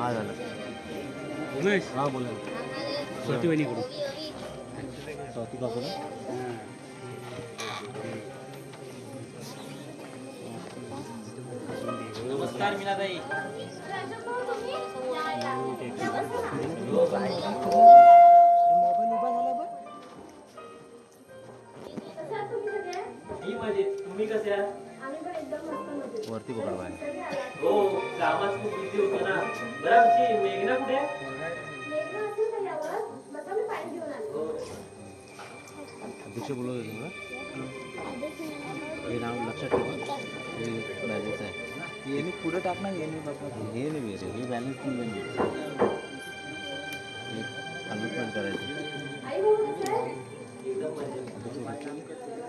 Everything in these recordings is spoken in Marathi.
हा झालं. उमेश हा बोला. स्वती वहिनीकडून चौथी बाजूला नमस्कार मीनाताई. मी मजेत, तुम्ही कसे आहात? वरती पकड बाहेर. हो, कामात खूप बिझी होतो ना. बरं आमची मेघना कुठे आहे? हो. अध्यक्ष बोलत होते ना. हे नाव लक्षात ठेवा. हे बॅलन्स आहे. यांनी पुढे टाकणार यांनी बघा. हे नाही रे, हे बॅलन्स पण नाही. हे अनोटमेंट करायचं. एकदम मजेत.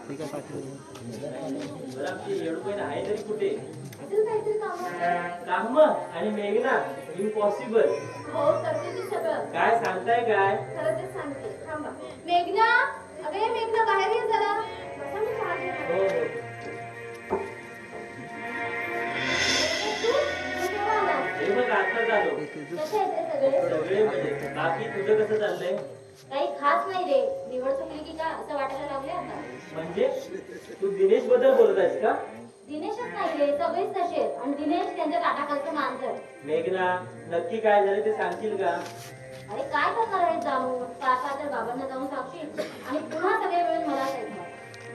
ठीक आहे पाठवून. बरं आमची येडूबाई आहे तरी कुठे? काम आणि मेघना इम्पॉसिबल. हो करते ती सगळं. काय सांगताय काय? खरं तेच सांगते. थांबा. मेघना, अगं ये मेघना बाहेर ये जरा. बसा मी चहा घेते. हो हो. तू केव्हा आलास? हे बघ आता झालो. कसे आहेत रे सगळे? सगळे मजेत. बाकी तुझं कसं चाललंय? काही खास नाही रे. निवड चुकली की का असं वाटायला लागले आता. म्हणजे तू दिनेश बद्दल बोलत आहेस का? दिनेशच नाही रे, सगळेच तसे आहेत. आणि दिनेश त्यांच्या ताटाखालचं मांजर. मेघना, नक्की काय झालं ते सांगशील का? अरे काय करणार आहे जाऊन? काका तर बाबांना जाऊन सांगशील आणि पुन्हा सगळे मिळून मला ऐकणार.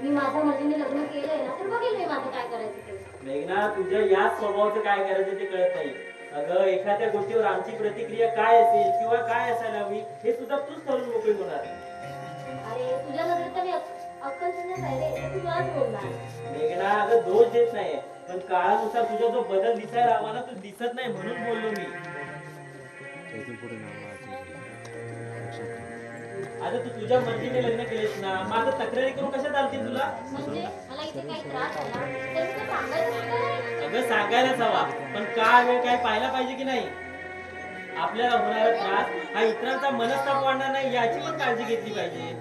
मी माझ्या मर्जीने लग्न केलंय ना, तर बघेल मी माझं काय करायचं ते. मेघना, तुझ्या याच स्वभावाचं काय करायचं ते कळत नाही. अगं एखाद्या गोष्टीवर आमची प्रतिक्रिया काय असेल किंवा काय असायला हवी हे सुद्धा तूच ठरवून मोकळी होणार. अरे तुझ्या नजरेत तरी अक्कल शून्यच आहे रे, तर तू तुलाच बोलणार. मेघना, अगं दोष देत नाही, पण काळानुसार तुझा जो बदल दिसायला हवा ना तो दिसत नाही म्हणून बोललो मी. इथून पुढे नाव लक्षात ठेवा. आता तू तुझ्या मर्जीने लग्न केलेस ना, माझं तक्रारी करून कशा चालते तुला? म्हणजे मला इथे काही त्रास झाला तर मी तुला सांगायचं सुद्धा नाही. अगं सांगायलाच हवा, पण काळ वेळ काय पाहायला पाहिजे की नाही? आपल्याला होणारा त्रास हा इतरांचा मनस्ताप वाढणार नाही याची पण काळजी घेतली पाहिजे.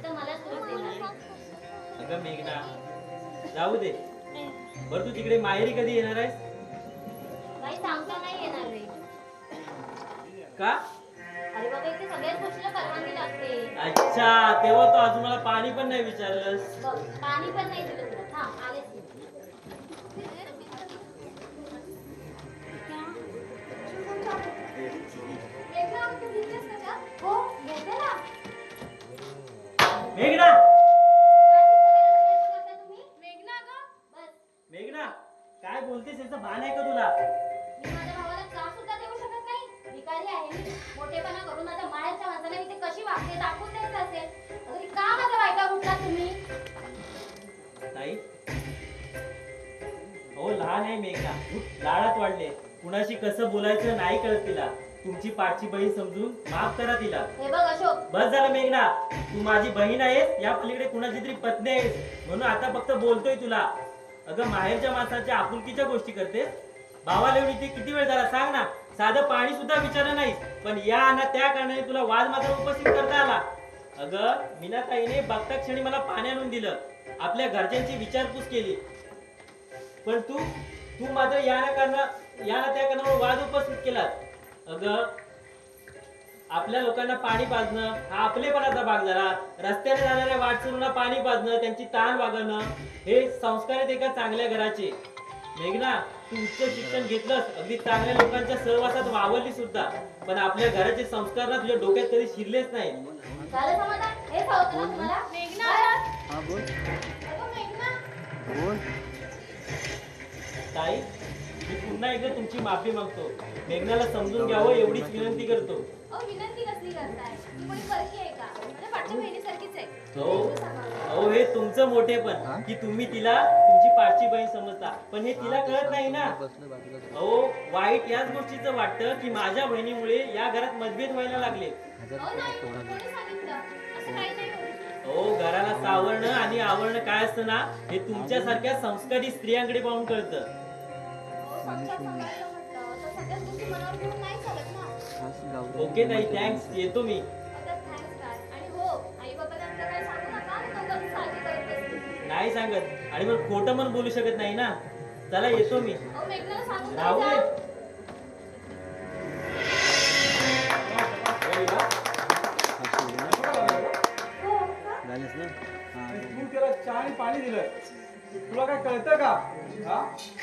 तर मला सुरूच देणार. अगं मेघना, जाऊ दे. बरं तू तिकडे माहेरी कधी येणार आहेस? काही सांगता नाही येणार रे. का? अरे बाबा इथे सगळ्याच गोष्टीला परवानगी लागते. अच्छा, तेव्हा तो अजून मला पाणी पण नाही विचारलंस. बघ पाणी पण नाही दिलं तुला. थांब आलेच मी. मेघना, तू घेतलीस का चहा? हो घेते ना. मेघना, काय करता तुम्ही? मेघना गं, बस. मेघना, काय बोलतेस याचं भान आहे का तुला? मी माझ्या भावाला चहा सुद्धा देऊ शकत नाही. भिकारी आहे मी. मोठेपणा करून माझ्या माहेरच्या माणसाला मी ते कशी वागते दाखवून द्यायचं असेल. अगं का माझा बायका उठला तुम्ही? ताई, हो लहान आहे मेघना, लाडात वाढले. कुणाशी कसं बोलायचं नाही कळत तिला. तुमची पाठची बहीण समजून माफ करा तिला. हे बघ अशोक, बस झालं मेघना, तू माझी बहीण आहेस, या पलीकडे कुणाची तरी पत्नी आहेस म्हणून आता फक्त बोलतोय तुला. अगं माहेरच्या माणसाच्या आपुलकीच्या गोष्टी करतेस. भावाला येऊन इथे किती वेळ झाला सांग ना. साधं पाणी सुद्धा विचारलं नाहीस, पण या ना त्या कारणाने तुला वाद मात्र उपस्थित करता आला. अगं मीनाताईने बघता क्षणी मला पाणी आणून दिलं, आपल्या घरच्यांची विचारपूस केली, पण तू मात्र या ना त्या कारणावर वाद उपस्थित केलास. अगं आपल्या लोकांना पाणी पाजणं हा आपलेपणाचा भाग झाला. रस्त्याने जाणाऱ्या वाटसरूंना पाणी पाजणं, त्यांची ताण वागणं हे संस्कार आहेत एका चांगल्या घराचे. मेघना, तू उच्च शिक्षण घेतलंस, अगदी चांगल्या लोकांच्या सहवासात वावरली सुद्धा, पण आपल्या घराचे संस्कार ना तुझ्या डोक्यात कधी शिरलेच नाही. झालं समाधान? हेच हवं होतं ना तुम्हाला? मेघना, हा बोल अगं मेघना. बोल. ताई, मी पुन्हा एकदा तुमची माफी मागतो. मेघनाला समजून घ्यावं एवढीच विनंती करतो. अहो विनंती कसली करताय? ती कोणी परकी आहे का? माझ्या पाठच्या बहिणीसारखीच आहे. अहो हे तुमचं मोठेपण की तुम्ही तिला तुमची पाठची बहीण समजता, पण हे तिला कळत नाही ना. अहो वाईट याच गोष्टीचं वाटतं की माझ्या बहिणीमुळे या घरात मतभेद व्हायला लागले. अहो नाही, कोणी सांगितलं? असं काही नाही होत. अहो घराला सावरणं आणि आवरणं काय असतं ना हे तुमच्यासारख्या संस्कारी स्त्रियांकडे पाहून कळतं. अहो, संसार सांभाळायला म्हटलं तर सगळ्याच गोष्टी मनावर घेऊन नाही चालत ना. ओके ताई, थँक्स, येतो मी. आता thanks काय? आणि हो, आई-बाबाला आमच्या काही सांगू नका, दोघांची काळजी करत बसतील. नाही सांगत आणि मग खोटं पण बोलू शकत नाही ना. चला येतो मी. अहो, मेघनाला सांगून राहू द्यायचं. दे. ना झालेस ना हां तू त्याला चहा आणि पाणी दिलं तुला काय कळतं का हा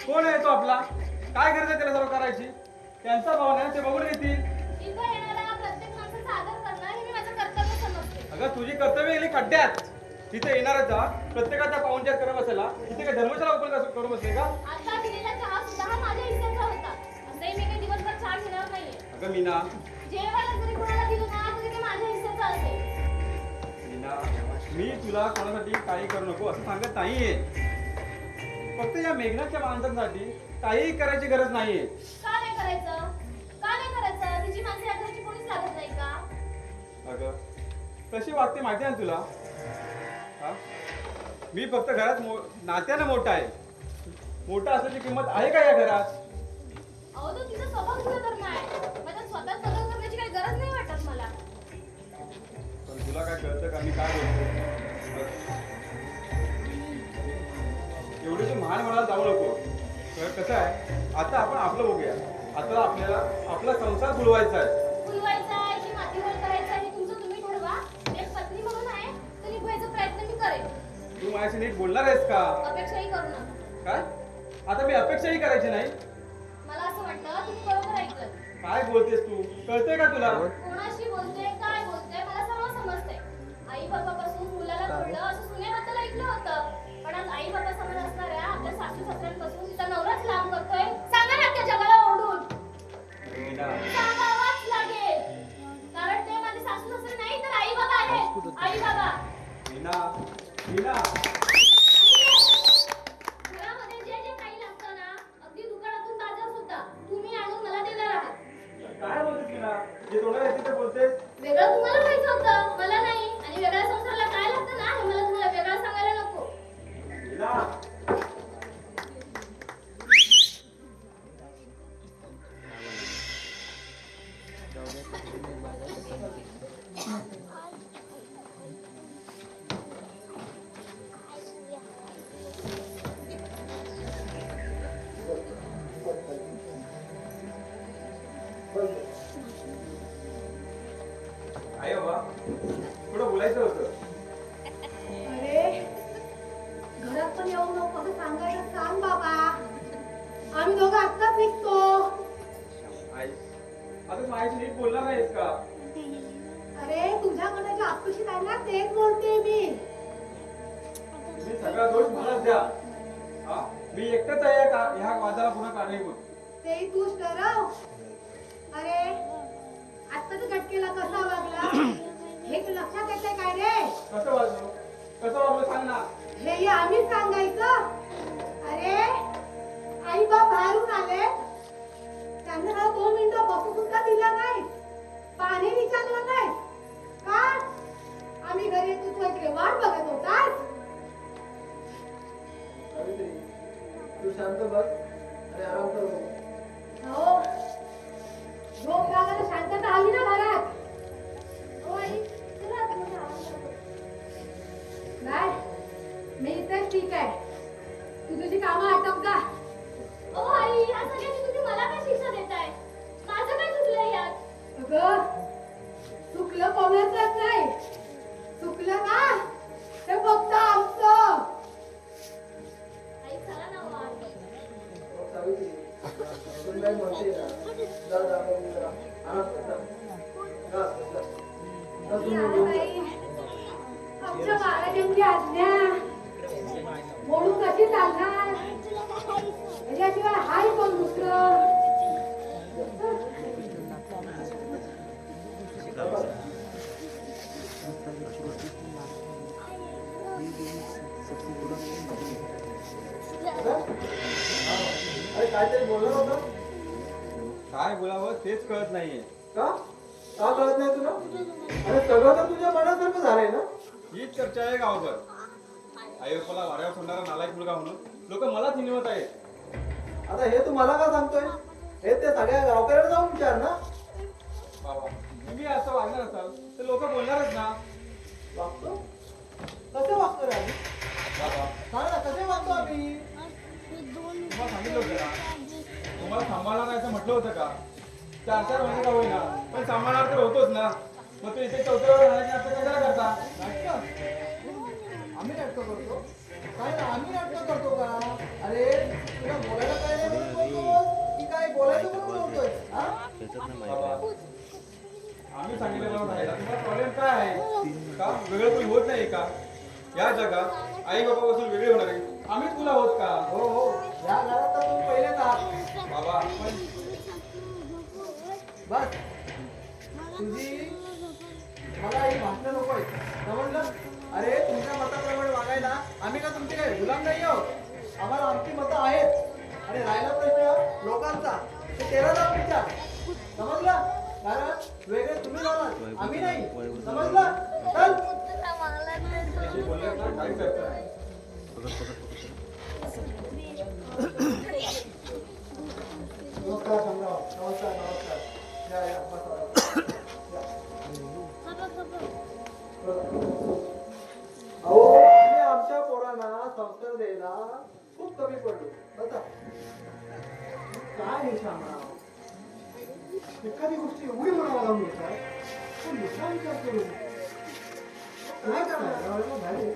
कोण आहे तो आपला काय गरज आहे त्याला सर्व करायची त्यांचा भाव नाही ते बघून घेतील इथं येणारा प्रत्येक माणसाचा आदर करणं हे मी माझं कर्तव्य समजते. अगं तुझी कर्तव्य गेली खड्ड्यात तिथे येणाऱ्याचा प्रत्येकाचा पाहुणचार करत बसेला तिथे काय धर्मशाला ओपन करू बसले का आता दिलेला चहा सुद्धा हा माझ्या हिस्साचा होता. असंही मी काही दिवसभर चहा घेणार नाहीये. अगं मीना जेवायला जरी कोणाला दिलं ना तरी ते माझ्या हिस्साचं असेल. मीना मी तुला कोणासाठी काही करू नको असं सांगत नाहीये फक्त या मेघनाच्या माणसांसाठी काहीही करायची गरज नाहीये का नाही करायचं? का नाही करायचं? तिची माणसे या घराची कोणीच लागत नाही का? अगं कशी वागते माहिती आहे ना तुला हा मी फक्त घरात नात्यानं मोठा आहे मोठा असल्याची किंमत आहे का या घरात अहो तो तिचा स्वभाव गुणधर्म आहे. माझ्या स्वतःच बदल करण्याची काही गरज नाही वाटत मला. पण तुला काय कळतं का मी काय बोलतो एवढी तू महान म्हणायला जाऊ नको तर कसं आहे आता आपण आपलं बघूया आता आपल्याला आपला संसार बुडवायचा आहे फुलवायचा आहे की मातीवर करायचा आहे हे तुमचं तुम्ही ठरवा. एक पत्नी म्हणून आहे तर निभवायचा प्रयत्न मी करेन. तू माझ्याशी नीट बोलणार आहेस का अपेक्षाही करू नका. काय आता मी अपेक्षाही करायची नाही मला असं वाटतं तुम्ही बरोबर ऐकलं. काय बोलतेस तू कळतंय का तुला कोणाशी बोलते काय बोलते मला सर्व समजते. आई बाबापासून मुलाला कळलं असं सुनेबद्दल ऐकलं होतं. पण आज आई बाबा समज असणाऱ्या आपल्या सासू सासऱ्यांपासून तिचा नवराच लांब करतोय. सांगा ना त्या जगाला ओरडून. मीना, सांगावाच लागेल. कारण ते माझे सासू सासरे नाही तर आई बाबा आहेत. आई बाबा. मीना, मीना. घरामध्ये जे जे काही लागतं ना अगदी दुकानातून बाजार सुद्धा तुम्ही आणून मला देणार आहात. काय बोलतेस मीना जे तोंडाला येते ते बोलतेस वेगळं तुम्हाला माहिती होतं मला नाही. आणि वेगळ्या संसाराला काय लागतं ना हे मला तुम्हाला वेगळं सांगायला नको. मीना आई बाबा थोडं बोलायचं होतं अरे घरात पण येऊ नको असं सांगायला सांग बाबा. आम्ही दोघं आत्ताच निघतो. आई आता तू माझ्याशी नीट बोलणार नाहीस का अरे तुझ्याकडे जे अपेक्षित आहे ना तेच बोलते मी. मी सगळा दोष मलाच द्या हा मी एकटाच आहे ह्या वादाला पुन्हा कारणीभूत तेही तूच ठरव. अरे आत्ताच घटकेला कसा वागला हे तर लक्षात येते काय रे. कसं वागलो सांग ना हे आम्हीच सांगायचं. अरे आई बाप बाहेरून आले त्यांना मला 2 मिनिटं बसू सुद्धा दिलं नाही. पाणी विचारलं नाही का आम्ही घरी येतो तू इकडे वाट बघत होतास. तू शांत बस आणि आराम कर. हो झोप लागायला शांतता आली ना घरात. हो आई चला आता मला आवाज येतो. नाही मी इथेच ठीक आहे. तू तुझी कामं आटप जा. ओ आई या सगळ्याची तुम्ही मला काय शिक्षा देताय? माझं काय चुकलंय यात? अगं चुकलं कोणाचंच नाही. चुकलं ना ते फक्त आमचं. आई चला ना हो आई. सावित्री तुला नाही म्हणते ना जा जा बघू जरा आराम कर जा. जा, जा. जा, तुम्ही घेऊन जा. आई, आमच्या महाराजांची आज्ञा म्हणून कशी चालणार. याशिवाय हाय कोण दुसरं. अरे काहीतरी बोलणार होतं काय बोलावं तेच कळत नाहीये का का कळत नाही तुला. अरे सगळं तर तुझ्या मनासारखं झालंय ना. हीच चर्चा आहे गावभर आई बापाला वाऱ्यावर सोडणारा नालायक मुलगा म्हणून लोक मलाच हिनवत आहेत. आता हे तू मला का सांगतोय हे ते सगळ्या गावकऱ्यांना जाऊन विचार ना. बाबा तुम्ही असं वागणार असाल तर लोक बोलणारच ना. वागतो कसे वागतो रे आम्ही बाबा सांग ना कसे वागतो आम्ही. तुम्हाला सांगितलं होतं ना तुम्हाला सांभाळणार नाही असं म्हटलं होतं का 4-4 महिने का होईना पण सांभाळणार तर होतोच ना. मग तू इथे चौथऱ्यावर राहण्याची नाटक कशाला करता? नाटकं? आम्ही नाटकं करतो काय ना आम्ही नाटकं करतो का? अरे तुला बोलायला काय नाही म्हणून बोलतोस की काय बोलायचं म्हणून बोलतोय हा? बाबा, आम्ही सांगितलं नाही का तुमचा प्रॉब्लेम काय आहे का? वेगळं कोणी होत नाही का? या जगात आई बाबापासून वेगळे होणार आहे आम्ही तुला होत का? हो हो या घरात तर तू पहिलेच आहात बाबा पण बस तुझी मला ही भाषणं नको आहे समजलं? अरे तुमच्या मताप्रमाणे वागायला आम्ही का तुमचे काय गुलाम नाही आहोत आम्हाला आमची मतं आहेत आणि राहिला प्रश्न लोकांचा ते तेरा जाऊन विचार समजलं? कारण वेगळे तुम्ही झालात आम्ही नाही समजलं? चल अशी बोलण्यात ना काहीच अर्थ नाही. नमस्कार समजाव नमस्कार नमस्कार या या बसा अहो आम्ही आमच्या पोरांना संस्कार द्यायला खूप कमी पडलो बसा काय हे श्यामराव एखादी गोष्टी एवढी मनाला लावून घेतात पण दुसरा विचार करू काय करणार झाले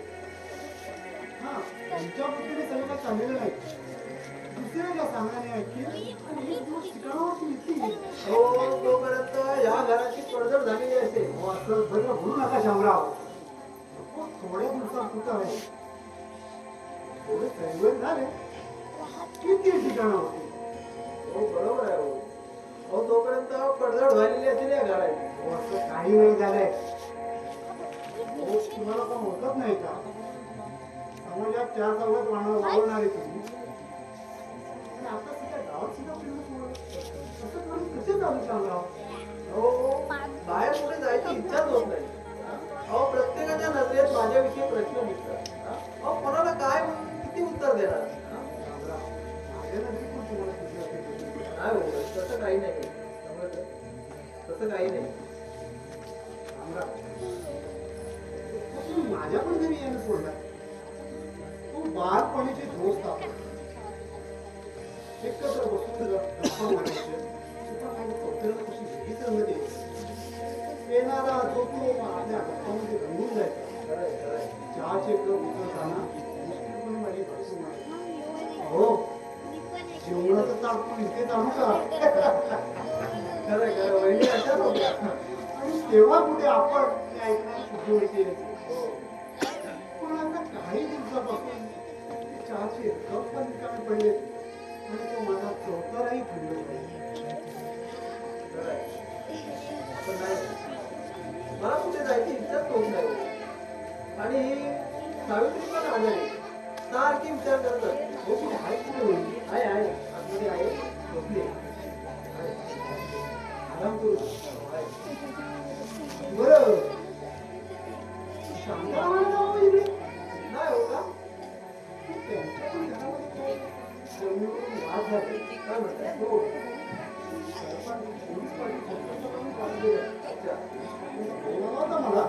हा त्यांच्या पद्धतीने सगळं काय चाललेलं नाही दुसऱ्याला सांगण्याने ऐकली आणि हे दोष ठिकाणावरती येतील हो तोपर्यंत या घराची पडझड झालेली असते हो असं सगळं म्हणू नका शामराव हो, थोड्या दिवसापुरतं आहे थोडे संयोग झाले किती ठिकाणं होती हो बरोबर आहे हो तोपर्यंत पडझड झालेली असेल या घराची हो असं काही नाही झालंय हो तुम्हाला पण ओळखत नाही का समाजात चार चौघात वावरणारे तुम्ही आणि आता सध्या गावात सुद्धा असं करून कसे चालू सांगा हो बाहेर कुठे जायची इच्छाच होत नाही अहो प्रत्येकाच्या नजरेत माझ्याविषयी प्रश्न दिसतात अहो कोणाला काय म्हणून किती उत्तर देणार माझ्या नजरेत पण तुम्हाला नाही हो तसं काही नाही समजलं तसं काही नाही माझ्या पण घरी यायला सोडला तू बालपणीचे दोस्त आपण एकत्र बसून गप्पा मारायचे कशी वेगळीच रंग द्यायची येणारा जो तो आपल्या गप्पामध्ये रंगून जायचा चहाचे कप उचलताना मुश्किलपणे माझी भाषण मारली हो जेवणाचं ताट पण इथे चालू का खरं खरं वहिनी अशाच होत्या आणि तेव्हा कुठे आपण ते ऐकण्याची शुद्धी होती पण आता काही दिवसापासून चहाचे कप पण रिकामे पडले आणि तो माझा चौथाराही खंड मला कुठे जायची इच्छाच होत नाही आणि सावित्री पण आजारी सारखी विचार करतात हो कुठे आहे कुठे होईल आहे आतमध्ये आहे झोपली आराम करू बरं शांता नाही हो का त्यांच्या पण घरामध्ये जमिनीवरून वाद झाले काय म्हणतात हो होता मला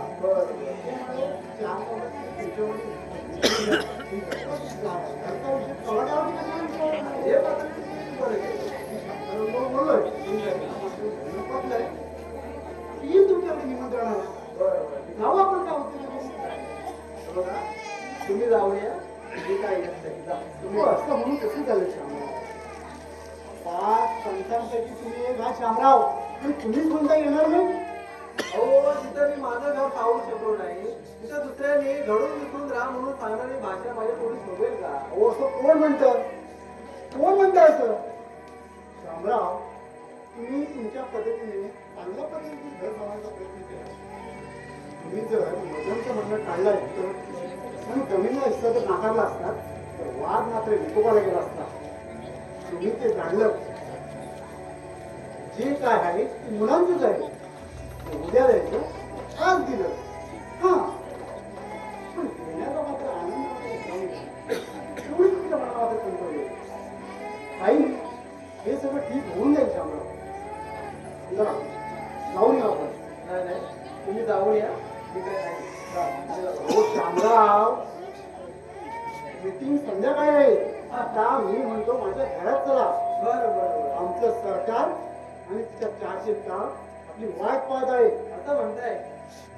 तुमच्याकडे निमंत्रण जाऊ आपण काय होते बघा तुम्ही जाऊया काय तुम्ही असं म्हणून कसं झालं पाच पंचांपैकी तुम्ही एक हा शामराव पण तुम्ही कोणता येणार नाही अहो तिथं मी माझं घर पाहू शकलो नाही तिथं दुसऱ्याने घडून विसरून राहा म्हणून सांगणारी भाषा माझ्या थोडी शोभेल का हो असं कोण म्हणतं असं शामराव तुम्ही तुमच्या पद्धतीने चांगल्या पद्धतीने घर बनवायचा प्रयत्न केला तुम्ही जर मजनचं म्हणणं टाळलं असतं आणि जमीनला हिस्सा जर नाकारला असता तर वाद मात्र विकोपाला गेला असता तुम्ही ते जाणलं जे काय आहे ते मुलांचंच आहे उद्या द्यायचं आज दिलं हा पण देण्याचा मात्र आनंद एवढी तुमच्या मनाला मात्र कंटाळली आई हे सगळं ठीक होऊन जाईल शामराव जरा जाऊन या आपण नाही तुम्ही जाऊन या हो शामराव मीटिंग संध्याकाळी आहे आता मी म्हणतो माझ्या घरात चला बरं आमचं सरकार आणि तिच्या चारशे काम आपली वाट पाहत आहे आता आता म्हणताय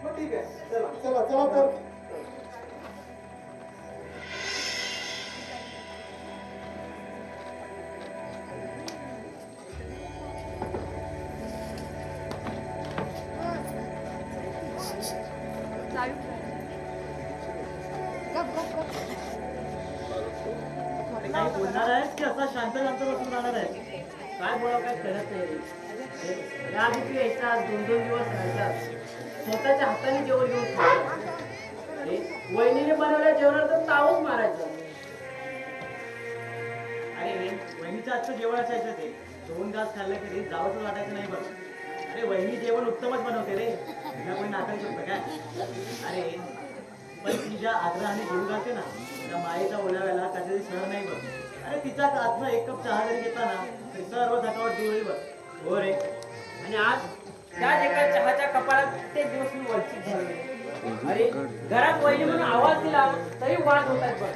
मग ठीक आहे चला. चला चला तर काही बोलणार आहेस की असा शांत शांत बसून राहणार आहे? काय बोलावं काय कळत नाही. या आधी तू यायचास 2-2 दिवस राहायचास, स्वतःच्या हाताने जेवण घेऊन खायचं. वहिनीने बनवल्या जेवणाला तर तावच मारायचं. अरे वहिनीचं आजचं जेवण असायचं ते 2 घास खाल्लं तरी जावंच वाटायचं नाही बघ. अरे वहिनी जेवण उत्तमच बनवते रे, तुला कोणी नाकारू शकतं काय? अरे पण ती ज्या आग्रहाने जेवू घालते ना, त्या मायेच्या ओलाव्याला कधी सहन नाही बघ. अरे तिचा आजचा 1 कप चहा जरी घेतला ना तरी सर्व थकावट दूर होईल बघ. हो रे. आणि आज त्याच एका चहाच्या कपाळात ते दिवस मी वंचित झालो. अरे घरात वहिनी म्हणून आवाज दिला तरी वाद होतात बघ.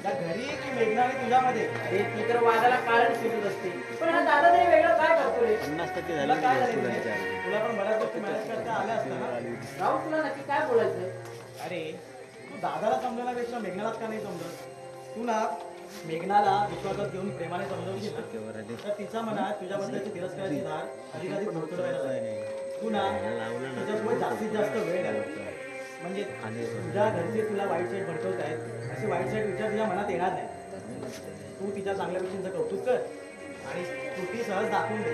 त्या घरी की मेघना आणि तुझ्यामध्ये? अरे ती तर वादाला कारण शोधत असते, पण हा दादा तरी वेगळं काय करतो रे? 50% तुला झाले काय झालं रे? स्टुडंटच्या. तुला पण बऱ्याच गोष्टी मॅनेज करता आल्या असत्या ना? राहू तुला नक्की काय बोलायचंय? अरे तू दादाला समजण्यापेक्षा मेघनालाच का नाही समजत? तू ना मेघनाला विश्वासात घेऊन प्रेमाने समजावून घे ना. तर तिच्या मनात तुझ्याबद्दलची तिरस्काराची धार अधिकाधिक थोडथोडवायला लागेल. तू ना तिच्यासोबत जास्तीत जास्त वेळ घालव. म्हणजे तुझ्या घरचे तुला वाईट साईड भडकवत आहेत असे वाईट साईड विचार तुझ्या मनात येणार नाही. तू तिच्या चांगल्या गोष्टींचं कौतुक कर आणि त्रुटी सहज दाखवून दे,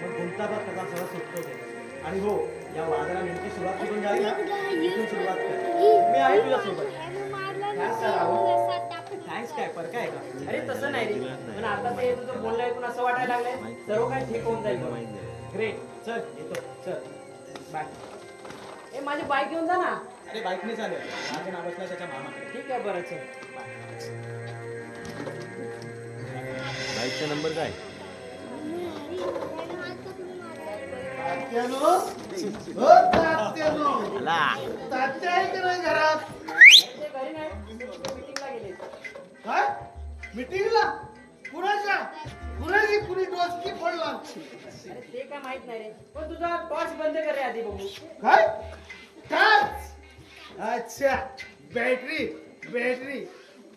मग गुंतागत कसा सहज सुटतो ते. आणि हो, या वादाला नेमकी सुरुवात कुठून झाली ना तिथून सुरुवात कर. मी आहे तुझ्यासोबत. थँक्स काय फरक आहे का? अरे तसं नाही रे, पण आता ते तुझं बोलणं ऐकून असं वाटायला लागलंय सर्व काही ठीक होऊन जाईल. ग्रेट, चल येतो, चल बाय. ए माझी बाईक घेऊन जा ना. अरे बाईकने चालेल, माझं नाव असलं त्याच्या मामाकडे. ठीक आहे बरं, चल बाईकचा नंबर काय? तात्यानो, हो तात्यानो. तात्या आहे की नाही घरात? ते घरी नाही, मीटिंगला गेले. काय मीटिंगला? कुणाची कुणी डोसकी फोडला? अरे ते काय माहित नाही रे, पण तुझा टॉर्च बंद कर रे आधी बघू. काय काय? अच्छा, बॅटरी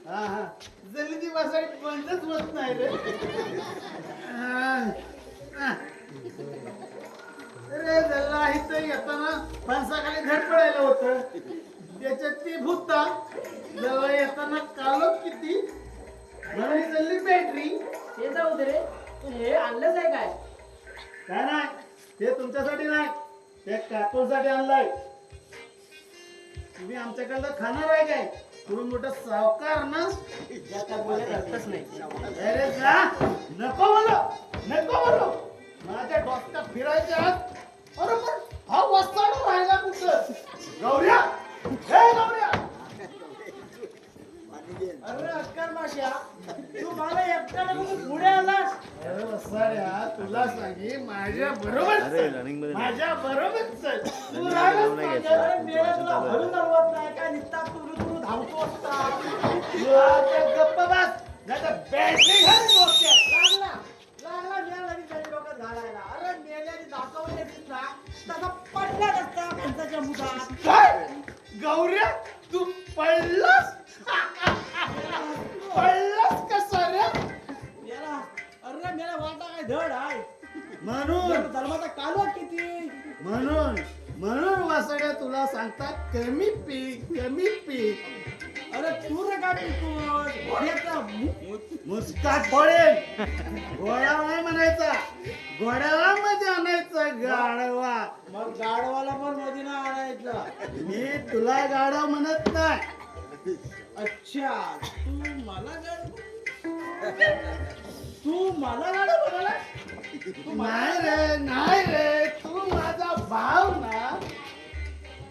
हा हा, जल्दी बसायला बंदच होत नाही रे. अरे जल्ला इथं येताना फणसाखाली धड पडायला होतं, त्याच्यात ती भूता जवळ येताना कालोख किती म्हणून जल्ली बॅटरी. ते जाऊ दे रे, पण हे आणलंच आहे काय? काय नाही, ते तुमच्यासाठी नाही, ते काटूसाठी आणलाय. तुम्ही आमच्याकडलं खाणार आहे काय? तुम्ही मोठं सावकार ना, यात काय बोलायला अर्थच नाही. अरे जा, नको बोलो. माझ्या डोक्यात फिरायच्या आत. अरे पण हा वस्ताड राहिला कुठं? गौऱ्या, हे गौऱ्या. अरे अक्कर माश्या, तू मला एकट्याला बघून पुढे आलास. अरे वसाड्या, तुला सांगी माझ्या बरोबर अरे रनिंग मध्ये माझ्या बरोबर चल. तू नाही राहिलास घ्यायचं. माझ्या. अरे मेला तुला हळू चालवत नाही काय, निघता तुरु धावतो असता. तू आता गप्प बस, नाहीतर बॅटरी घाल डोक्यात. लागला मेला लगेच त्याच्या डोक्यात घालायला. अरे मेल्याने दाखवले दिसला तसा पडला नसता पंचाच्या मुदात. काय गौऱ्या, तू पडलास? पडलास कसा रे? मेला, अरे मेला वाटा काय धड आहे. म्हणून धर्माचा कालवा किती. म्हणून वासड्या तुला सांगतात कमी पी. अरे तू रे काय पितोस? मुस्काट फोडेल. घोडा नाही म्हणायचा, घोड्याला मध्ये आणायचा गाढवा. मग गाडवाला पण मधीना आणायचा. मी तुला गाढव म्हणत नाही. अच्छा, तू मला गाडव म्हणाला? नाही रे, तू माझा भाव ना.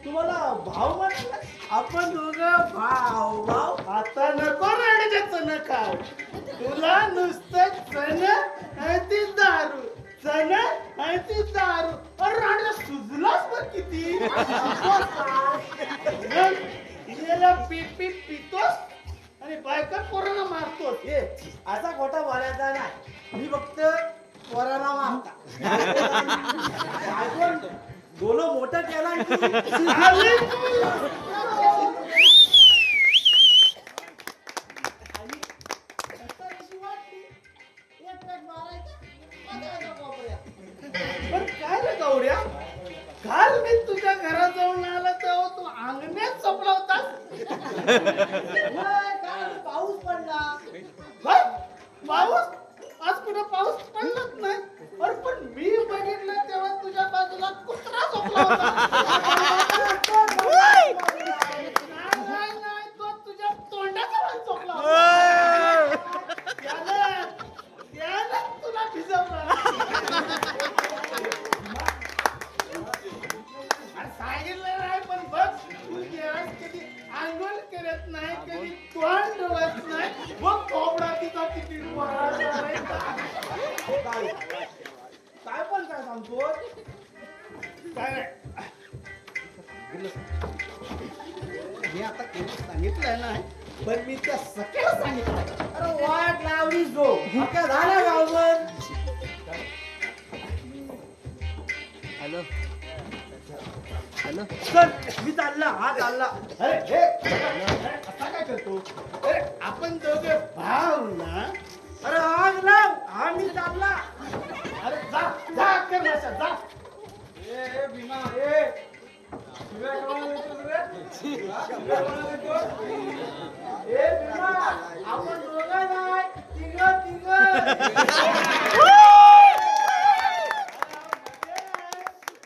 तुम्हाला भाव म्हणाला? आपण दोघं भाव. आता नको रडण्याचं न खाऊ. तुला नुसतं चण आणि ती दारू, चण आणि ती दारू. अरे राजा सुजलास पण किती. गेला पितोस आणि बायका पोरांना मारतोस. असा खोटा बोलायचा नाही. मी फक्त पोराला मारता बायकोन बोलो मोठं केला झाली. आणि नंतर अशी वाटली, एक पेट मारायचा, बघायचा कोपऱ्यात. पण काय रे गौऱ्या, काल मी तुझ्या घरात जाऊन आला तेव्हा तू अंगण्यात झोपला होतास. होय, काल पाऊस पडला. होय, पाऊस? आज कुठे पाऊस पडलाच नाही. अरे पण मी बघितलं तेव्हा तुझ्या बाजूला कुत्रा झोपला होता. नाही, तो तुझ्या तोंडाच्या वर झोपला होता. त्यानं तुला भिजवलं. अरे सांगितलं नाही, पण बघ तू जेव्हा कधी आंघोळ करत नाही, कधी तोंड धुवत नाही, मग कोंबडा तिचा किती काय पण काय सांगतो काय नाही. मी आता कोणी सांगितलंय नाही, पण मी त्या सगळ्याला सांगितलं. अरे वाट लावली जो काय झालं गावभर. हॅलो हॅलो चल मी चालला, हा चालला. अरे हे असा काय करतो. अरे आपण दोघे भाव ना. अरे आग लाव, हा मी चालला. अरे जा जा कर माशा, जा. ए भीमा ए शिव्या कोणाला देतोस रे? हा? शिव्या कोणाला देतोस? ए भीमा, आपण दोघं नाही, तिघं तिघं.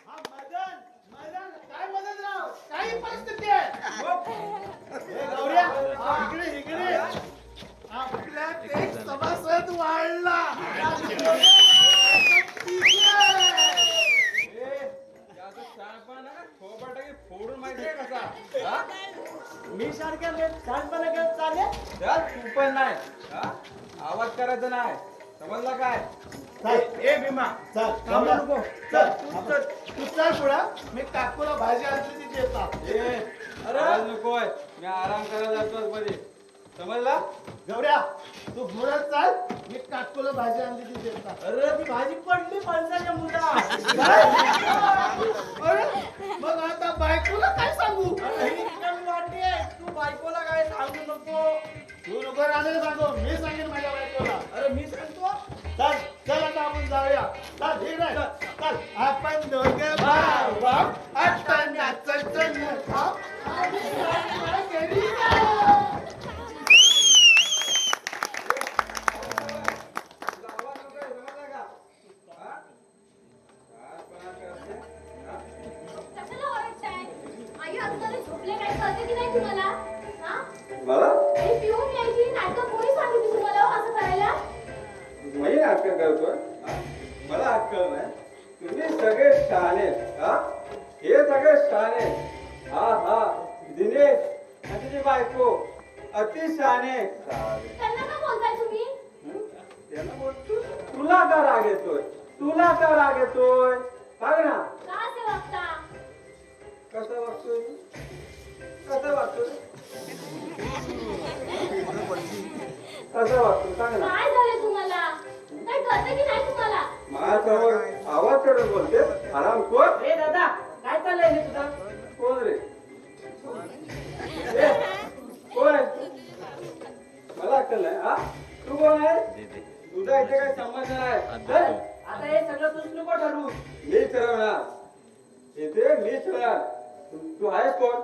हा मदन, मदन, काय मदनराव, काही परिस्थिती आहे. ए गौऱ्या, इकडे इकडे. आपल्यात एक सभासद वाढला. ए, याचं शहाणपणा ना थोबाटाकी फोडून माहिती आहे कसा? हा? मी सारख्या छानपणा घेऊन चालले. त्यात तू पण नाही. हा? आवाज करायचा नाही. समजला काय? चल, ए भीमा, चल, थांबा नको. चल, तू चल पुढं. मी काकूला भाजी आणली ती देतात. ए आवाज नकोय. मी आराम करायला जातो मध्ये. समजला? गौऱ्या, तू पुढं चल. मी काकूला भाजी आणली ती देतात. अरे ती भाजी पडली फणसाच्या मुठा. अरे, मग आता बायकोला काय सांगू. वाटते तू बायकोला काय सांगू नको. तू नको राहणे सांगू, मी सांगेन माझ्या बायकोला. अरे मी सांगतो. चल चल आता आपण जाऊया. चल ठीक आहे. चल आपण दोघे भाव आता नाचायचं नका. आणि घरी जाऊ. तुझा आवाज नकोय. समजला का? हा? शहाणपणा करते. हा? कशाला ओरडताय? आई अगोदर झोपले काय कळते की नाही तुम्हाला? हा? मला आणि पिऊन यायची नाटकं कोणी सांगितली तुम्हाला हो असं करायला? मी अक्कल करतोय. हा? मला अक्कल नाही. तुम्ही सगळे शहाणे. हा? हे सगळे शहाणे. हा हा दिनेश आणि तुझी बायको अति शहाणे. त्यांना का बोलताय तुम्ही? त्याला बोलतो तुला का राग येतोय? तुला का राग येतोय? सांग ना. का असे वागता? कसं वागतोय? कसं वागतोय? कसं वागतोय? सांग ना. काय झालंय तुम्हाला? काय कळतं की नाही तुम्हाला? माझ्यासमोर आवाज चढून बोलते. आराम कोण? ए दादा काय चाललंय हे तुझं? कोण रे? ए, कोण आहे? मला अक्कल नाही. हा? तू कोण आहे? दे दे तुझा इथे काही संबंध नाही. आता चल. आता हे सगळं तूच नको ठरवू. मी ठरवणार. इथे मी ठरवणार. तू आहेस कोण?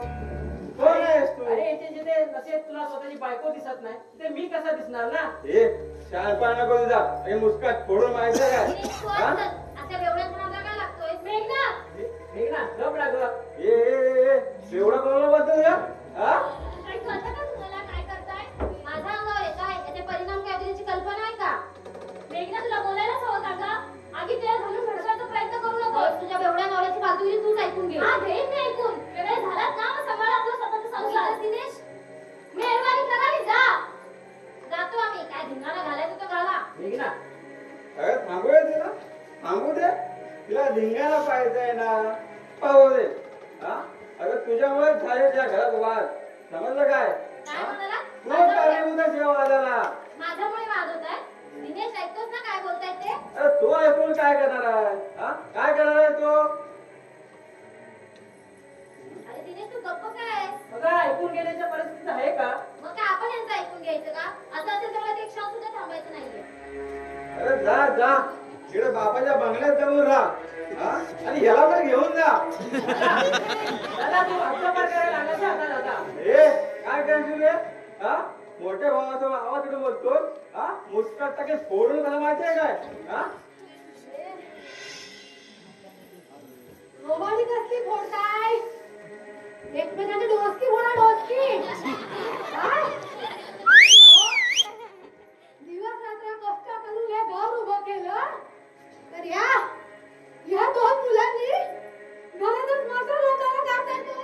कोण आहेस तू? अरे इथे जिथे नसेल तुला स्वतःची बायको दिसत नाही ते मी कसा दिसणार ना. हे शहाणपणा नको तुझा. हे मुस्काट फोडून माहिती आहे आणि का? कोण हा? तर? आता बेवड्यात नादा का लागतोय? मेघना! ठीक ना गप लागलं. एवढा कोणाला बोलतो या? हा? काय कळतं का तुम्हाला काय करताय? माझ्या अंगावर येताय याचे परिणाम काय होतील याची कल्पना आहे का? मेघना तुला बोलायलाच हवं का गं? आगी तेल घालून भडकायचा प्रयत्न करू नको. तुझ्या बेवड्या नवऱ्याची बाजूगिरी तूच ऐकून घे. हा घेईन मी ऐकून. वेगळे झालात ना मग सांभाळ आपला स्वतःचा संसार. दिनेश मेहरबानी करा आणि जा. जातो आम्ही. काय धिंगाणा घालायचं तो घाला. ठीक ना. अरे थांबूया दे ना. थांबू दे. तिला धिंगाणा पाहिजे ना. पाहू दे. हा? अरे तुझ्यामुळे झाले त्या घरात वाद. समजलं काय? काय म्हणाला? तू कारणीभूत आहे जेव्हा वादाला. माझ्यामुळे वाद होत आहे. दिनेश ऐकतोस ना काय बोलताय ते? अरे तो ऐकून काय करणार आहे? हा? काय करणार आहे तो? अरे दिनेश तू गप्प काय आहेस? बघा ऐकून घेण्याच्या परिस्थितीत आहे का? मग काय आपण यांचं ऐकून घ्यायचं का? असं असेल तर मला ते एक क्षण सुद्धा थांबायचं नाहीये. अरे जा जा इकडे बापाच्या बंगल्यात जाऊन राहा. हा? आणि ह्याला पण घेऊन जा. दादा तू हक्कापार करायला लागलास ना आता दादा. ए काय करशील रे? हा? मोठ्या भावाचा आवाज इकडे बोलतो. हा? मुस्काट टाके फोडून त्याला माहिती आहे काय? हा? रोमानी कसली फोडताय? एकमेकांची डोसकी फोडा डोसकी. काय? अहो, दिवस रात्र कष्ट करून हे घर उभं केलं तर या दोन मुलांनी घरातच मटर लोटायला काढताय तो.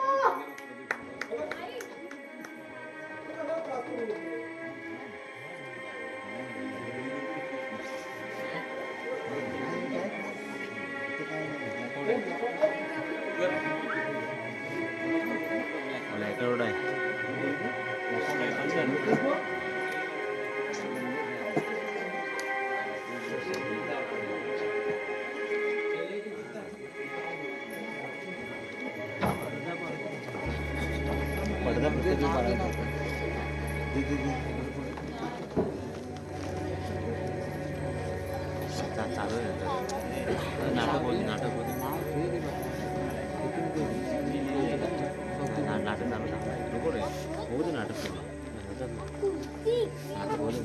चालू आहे नाटक बोल नाटक बोल नाटक चालू नको रे होऊ दे नाटक नाटक बोल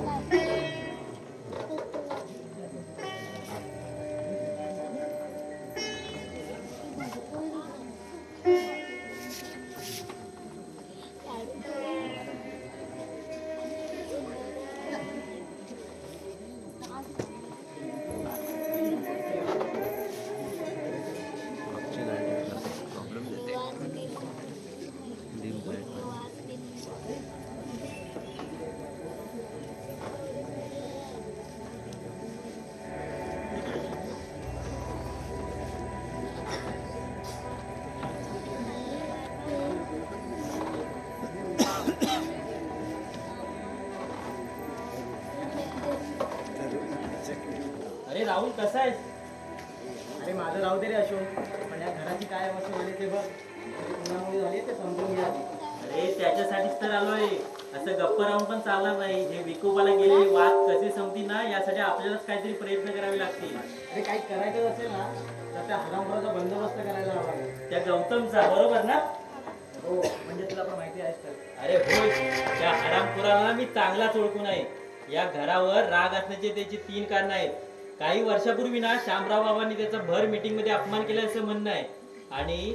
अरे राहुल कसा आहेस? अरे माझं राहू दे रे अशोक, पण या घराची काय अवस्था झाली ते बघ. कुणामुळे झाली ते समजून घ्या. अरे त्याच्यासाठीच तर आलोय. असं गप्प राहून पण चालणार नाही. हे विकोपाला गेलेले वाद कसे संपतील ना यासाठी आपल्यालाच काहीतरी प्रयत्न करावे लागतील. अरे काही करायचं असेल ना तर त्या हरामखोराचा बंदोबस्त करायला हवा. त्या गौतमचा बरोबर ना? हो म्हणजे तुला पण माहिती आहेस तर. अरे होय, त्या हरामखोराला मी चांगलाच ओळखून आहे. या घरावर राग असण्याचे त्याची 3 कारण आहेत. काही वर्षापूर्वी ना शामराव बाबांनी त्याचा भर मीटिंग मध्ये अपमान केला असं म्हणणं आहे. आणि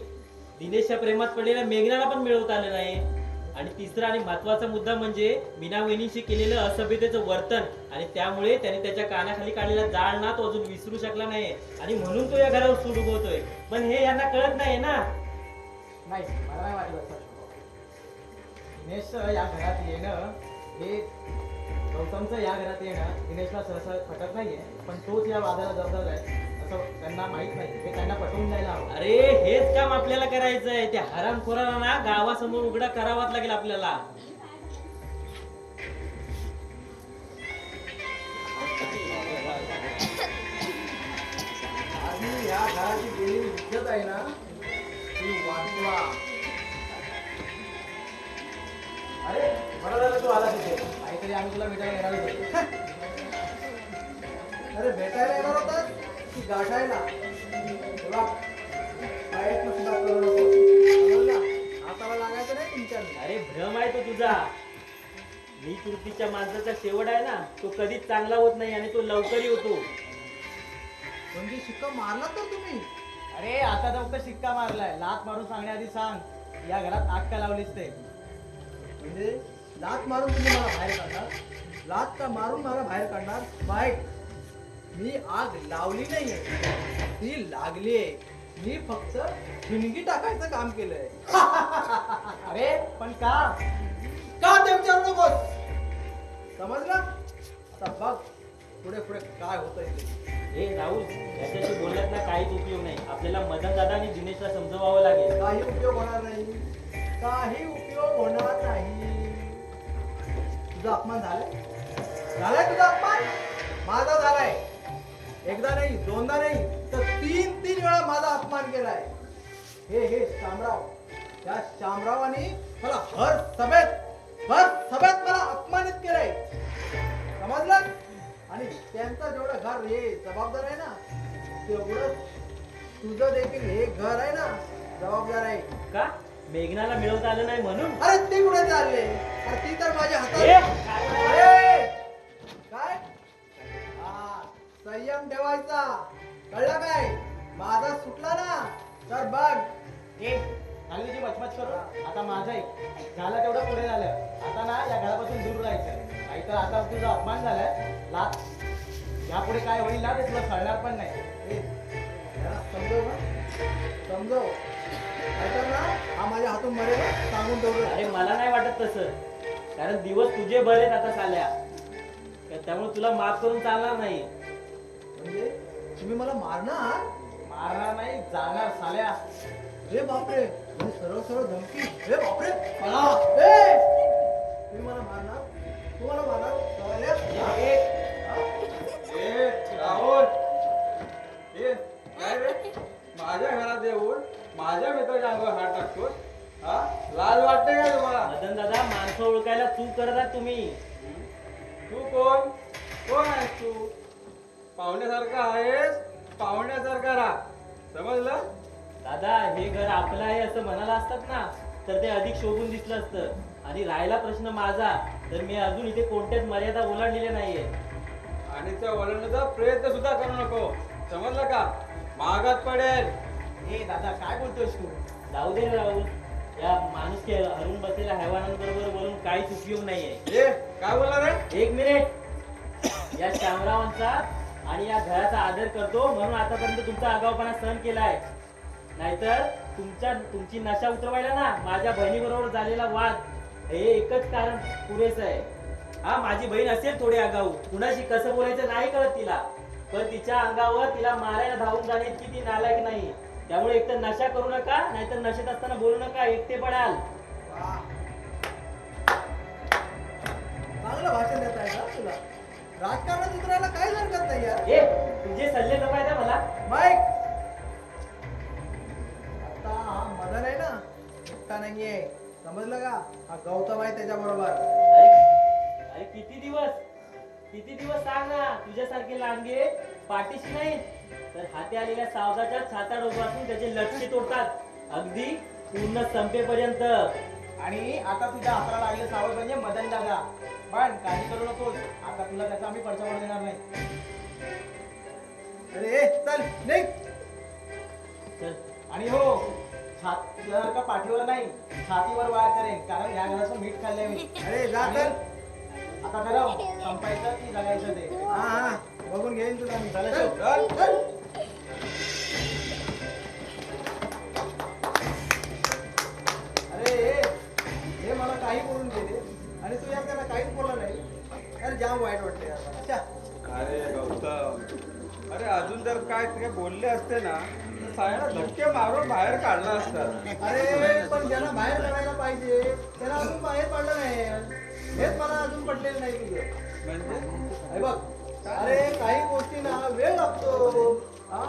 दिनेशच्या प्रेमात पडलेल्या मेघनाला पण मिळवता आलं नाही. आणि तिसरा आणि महत्वाचा मुद्दा म्हणजे मीना वहिनीशी केलेलं असभ्यतेचं वर्तन. आणि त्यामुळे त्याने त्याच्या कानाखाली काढलेला जाळ ना तो अजून विसरू शकला नाही. आणि म्हणून तो या घरावर सूड उगवतोय. पण हे यांना कळत नाही ना. नाही मला नाही वाटत असं. दिनेश या घरात येणं हे गौतमचं या घरात येणं दिनेशला सहसा पटत नाहीये, पण तोच या वादाला जबाबदार आहे असं त्यांना माहित नाही. हे त्यांना पटवून द्यायला हवं. अरे हेच काम आपल्याला करायचंय. त्या हरामखोराला ना गावासमोर उघडा करावाच लागेल आपल्याला. आणि या घराची गेलेली इज्जत आहे ना ती वाचवा. अरे बरं झालं तू आला तिथे. काहीतरी आम्ही तुला भेटायला येणार होतो. अरे भेटायला येणार होतात की गाठायला? तुला प्रयत्न सुद्धा करू नको. समजला? हाताला लागायचं नाही तुमच्या. अरे भ्रम आहे तो तुझा. मी कृतीच्या माणसाचा शेवट आहे ना तो कधीच चांगला होत नाही आणि तो लवकरही होतो. म्हणजे शिक्का मारला तर तुम्ही? अरे आता तर फक्त शिक्का मारलाय. लात मारून सांगण्याआधी सांग या घरात आग का लावलीस ते. म्हणजे लात मारून तुम्ही मला बाहेर काढणार? लात का मारून मला बाहेर काढणार? वाईट. मी आग लावली नाहीये, ती लागलीये. मी फक्त ठिणगी टाकायचं काम केलंय. अरे पण का ते विचारू नकोस. समजलं? आता बघ पुढे पुढे काय होतंय ते. हे राहुल याच्याशी बोलण्यात ना काहीच उपयोग नाही. आपल्याला मदन दादा आणि दिनेशला समजवावं लागेल. काही उपयोग होणार नाही. काही उपयोग होणार नाही. तुझा अपमान झालाय तुझा अपमान. माझा झालाय. एकदा नाही, दोनदा नाही, तर 3 वेळा माझा अपमान केलाय. हे शामराव, त्या शामरावानी मला हर सभेत मला अपमानित केलंय. समजलं? आणि त्यांचं जेवढं घर हे जबाबदार आहे ना, तेवढं तुझं देखील हे घर आहे ना जबाबदार आहे. का मेघनाला मिळवता आलं नाही म्हणून? अरे ती कुठे चालले? अरे ती तर माझ्या ए, हातात. अरे, काय? हा, संयम ठेवायचा, कळलं काय? माझा सुटला ना तर बघ. खाली जी मचमच करू आता माझं एक झालं तेवढं पुढे झालं. आता ना या घरापासून दूर राहायचं, नाहीतर आता तुझा अपमान झालाय. लात यापुढे काय होईल ना ते तुला कळणार पण नाही. ए, जरा समजव ना, समजव. नाहीतर ना हा माझ्या हातून मरेल हं, सांगून ठेवलं. अरे मला नाही वाटत तसं, कारण दिवस तुझे बरेच आता साल्या, त्यामुळे तुला माफ करून चालणार नाही. म्हणजे तुम्ही मला मारणार? मारणार नाही, जाणार साल्या. रे बापरे, म्हणजे सरळ धमकी. रे बापरे, मला ए, तुम्ही मला मारणार? तुम्हाला मारणार? साल्या? ए राहुल, ए काय रे, माझ्या घरात येऊन माझ्या मित्राच्या अंगावर हात टाकतो. हा, लाज वाटते का तुम्हाला? मदन दादा, माणसं ओळखायला चूक करतात तुम्ही. तू कोण आहेस तू? पाहुण्यासारखा आहेस, पाहुण्यासारखा राहा, समजलं? दादा, हे घर आपलं आहे असं म्हणाला असतात ना, तर ते अधिक शोभून दिसलं असतं. आणि राहिला प्रश्न माझा, तर मी अजून इथे कोणत्याच मर्यादा ओलांडलेल्या नाहीये. आणि त्या वळणाचा प्रयत्न सुद्धा करू नको, समजलं का? महागात पडेल. हे दादा, काय बोलतोयस तू? जाऊ दे रे राहुल, या माणूस हरून बसलेल्या हैवानांबरोबर बोलून काहीच उपयोग नाहीये. ए काय बोलला रे? एक मिनिट. या शामरावांचा आणि या घराचा आदर करतो म्हणून आतापर्यंत तुमचा आगाऊपणा सहन केलाय. नाहीतर तुमची नशा उतरवायला ना माझ्या बहिणीबरोबर झालेला वाद हे एकच कारण पुरेसं आहे. हा, माझी बहीण असेल थोडी आगाऊ, कुणाशी कसं बोलायचं नाही कळत तिला, पण तिच्या अंगावर तिला मारायला धावून जाणे इतकी ती नालायक नाही. त्यामुळे एकतर नशा करू नका, नाहीतर नशेत असताना बोलू नका, एकटे पडाल. वाह. चांगलं भाषण देत आहे का तुला? राजकारणात उतरायला काहीच हरकत नाही यार. ए, तुझे सल्ले नको आहेत मला. माईक, आता हा मदन आहे ना, एकटा नाहीये, समजलं का? हा गौतम आहे त्याच्या बरोबर. अरे किती दिवस सांग ना, तुझ्यासारखे लांडगे पाठीशी नाही तर हाती आलेल्या सावजाच्या छाता डोकातून त्याचे लटके तोडतात, अगदी पूर्ण संपेपर्यंत. आणि आता तुझ्या हाताला लागले सावध म्हणजे मदन दादा. पण काही करू नकोस, आता तुला त्याचा आम्ही पडचा पडू देणार नाही. अरे चल निघ. चल. आणि हो, जर का पाठीवर नाही छातीवर वार करेन, कारण ह्या घराचं मीठ खाल्लंय मी. अरे जा चल. आता ठरव, संपायचं की जगायचं ते. हा, बघून घेईन तुला मी. चल चल. अरे हे मला काही बोलून गेले आणि तू यात त्यांना काहीच बोलला नाही. अरे जाम वाईट वाटते यार. अच्छा. अरे गौतम, अरे अजून जर काय ते बोलले असते ना तर साऱ्यांना धक्के मारून बाहेर काढला असतात. अरे पण ज्यांना बाहेर काढायला पाहिजे त्याला अजून बाहेर पडलं नाही. हेच मला अजून पडलेलं नाही तुझं. म्हणजे अरे बघ, अरे काही गोष्टींना वेळ लागतो. हा,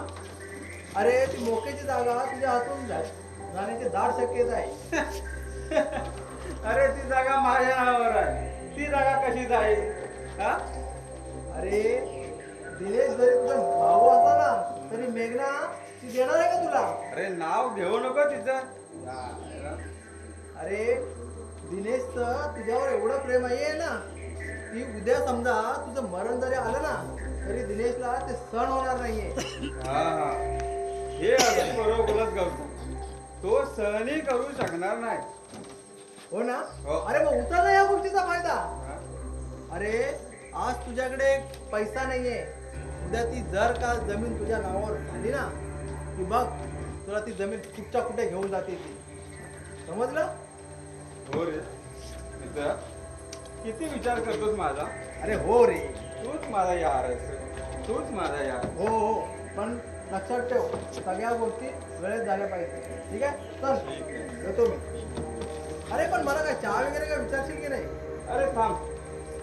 अरे ती मोक्याची जागा तुझ्या हातून जाण्याची दाट शक्यता आहे. अरे ती जागा माझ्या नावावर आहे, ती जागा कशी जाईल? हा, अरे दिनेश जरी तुझा भाऊ असला ना तरी मेघना ती देणार आहे का तुला? अरे नाव घेऊ नको तिचं. अरे दिनेशचं तुझ्यावर एवढं प्रेम आहे ना की उद्या समजा तुझं मरण जरी आलं ना तरी दिनेशला ते सहन होणार नाहीये. हा हा, हे अगदी बरोबर बोलत गौतम, तो सहनही करू शकणार नाही. हो ना? हो. अरे मग उचल या गोष्टीचा फायदा. हा? अरे आज तुझ्याकडे पैसा नाहीये, उद्या ती जर का जमीन तुझ्या नावावर झाली ना की बघ तुला ती जमीन कुठच्या कुठे घेऊन जाते ती. समजलं? हो रे मित्र, किती विचार करतोस माझा. अरे हो रे. तूच माझा यार आहेस, तूच माझा यार. हो हो, पण लक्षात ठेव सगळ्या गोष्टी वेळेत झाल्या पाहिजे. ठीक आहे? चल ठीक आहे. येतो मी. अरे पण मला काय चहा वगैरे काय विचारशील की नाही? अरे थांब,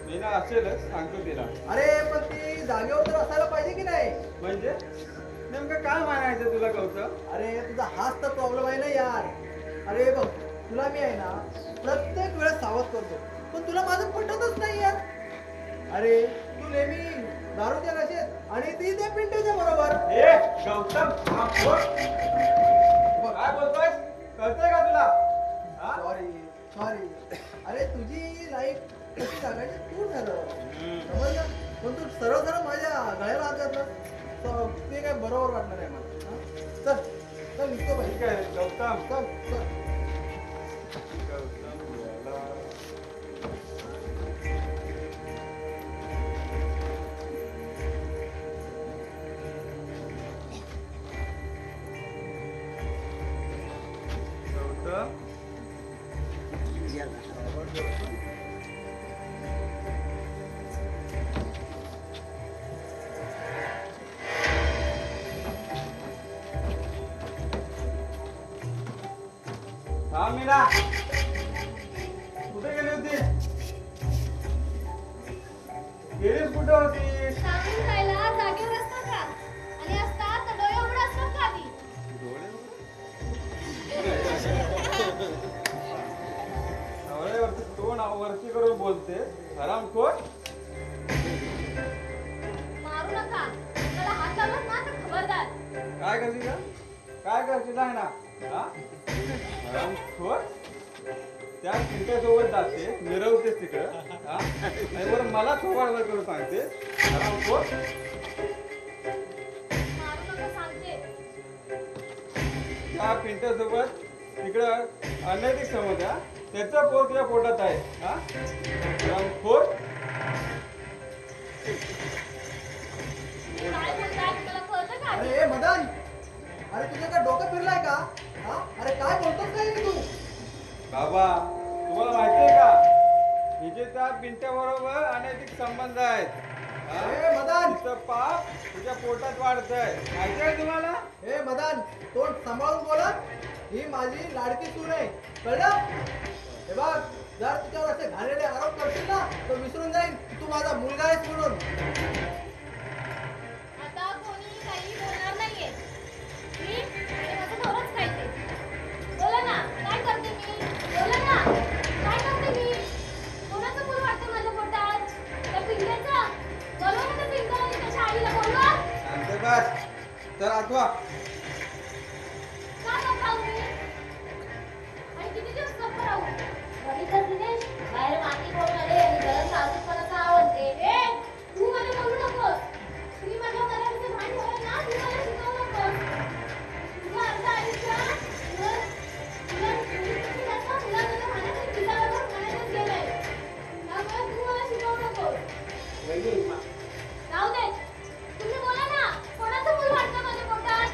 मी मीना असेलच, सांगतो तिला. अरे पण ती जागेवर तर असायला पाहिजे की नाही? म्हणजे नेमकं काय म्हणायचं तुला गौतम? अरे तुझा हाच तर प्रॉब्लेम आहे ना यार. अरे बघ तुला मी आहे ना प्रत्येक वेळेस सावध करतो, पण तुला माझं पटतच नाही यार. अरे तू नेहमी दारूच्या नशेत आणि ती त्या पिंटूच्या बरोबर. ए गौतम, हा बोल. काय बोलतोय? कळतंय का तुला? हा? Sorry sorry. अरे तुझी लाईफ कशी जगायची तू ठरव, समजलं? पण तू सरळ सरळ माझ्या गळ्याला हात घातला ते काय बरोबर वाटणार आहे मला. हा? चल चल निघतो ठीक पाहिजे. आहे गौतम. चल चल. गौतम याला गौतम हा मीना, कुठे गेली होती? गेलीस कुठे होती? सांगून राहिला जागेवर असतात का? आणि असतात तर डोळे उघडे असतात का आधी? नवऱ्यावरती तोंड वरती करून बोलते हरामखोर. मारू नका. मला हात लावलात ना तर खबरदार. काय करशील का? काय करशील आहे ना? हा? हरामखोर. त्या पिंट्यासोबत जाते मिरवतेस तिकडं, हा? आणि बरं मला थोबाडवर करून सांगते हरामखोर. मारू नका सांगते. त्या पिंट्यासोबत तिकडं अनैतिक समज आहे, हा? त्याचं पोट तुझ्या पोटात आहे, हा? हरामखोर. काय बोलताय तुम्हाला कळतं का आधी? अरे मदन, अरे तुझं काय डोकं फिरलाय का? हा? अरे काय बोलतोस काय तू? बाबा तुम्हाला माहितीये का हिचे त्या पिंट्या बरोबर अनैतिक संबंध आहेत, हा? ए मदन, तिचं पाप तुझ्या पोटात वाढतंय, माहिती आहे तुम्हाला? हे मदन, तोंड सांभाळून बोला. ही माझी लाडकी सून आहे, कळलं? हे बघ, जर तुझ्यावर असे घाणेरडे आरोप करशील ना तर विसरून जाईन की तू माझा मुलगा आहेस म्हणून. आता कोणी काही बोलणार नाहीये. मी आणि माझा नवराच काय ते. बोला ना, काय करते मी? बोला ना, काय करते मी? कोणाचं मूल वाटतं माझ्या पोटात? त्या पिंट्याचं? बोलवा ना त्या पिंट्याला आणि त्याच्या आईला बोलवा. शांत बस. तर आठवा का गप्प राहू मी? आणि किती दिवस गप्प राहू? बघितलं दिनेश, बाहेर माती करून आले आणि घरात सासूपणाचा आवडते. ए, तू मला बोलू नकोस. तुम्ही माझ्या तलाठीचे भान ठेवलं ना, तू मला शिकवू नकोस. तुझं अर्ध आयुष्य तुला जास्त मुलाचं भांडण आणि तुझ्याबरोबर भांडणच गेलंय. त्यामुळे तू मला शिकवू नकोस. जाऊ दे. तुम्ही बोला ना, कोणाचं मूल वाटतं माझ्या पोटात?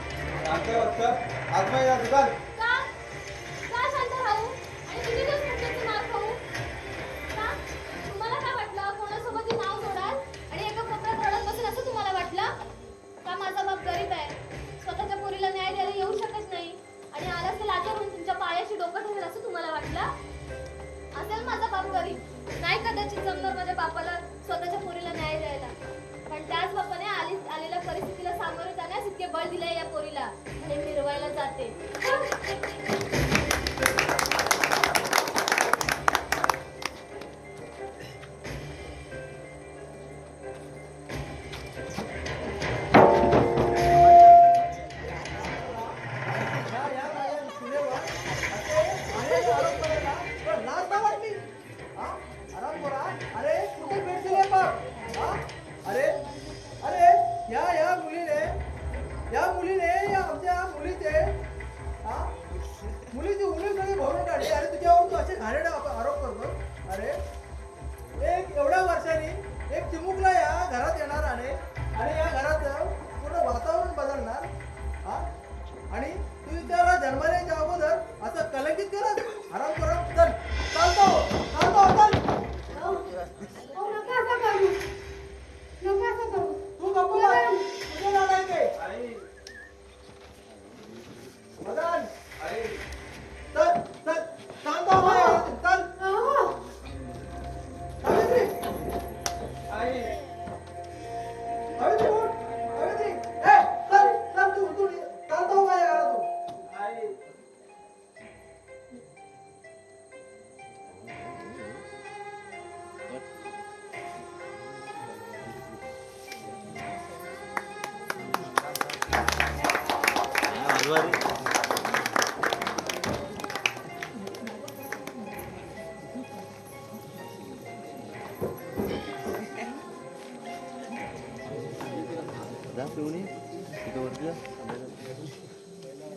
जा पिऊन ये तिथं वरती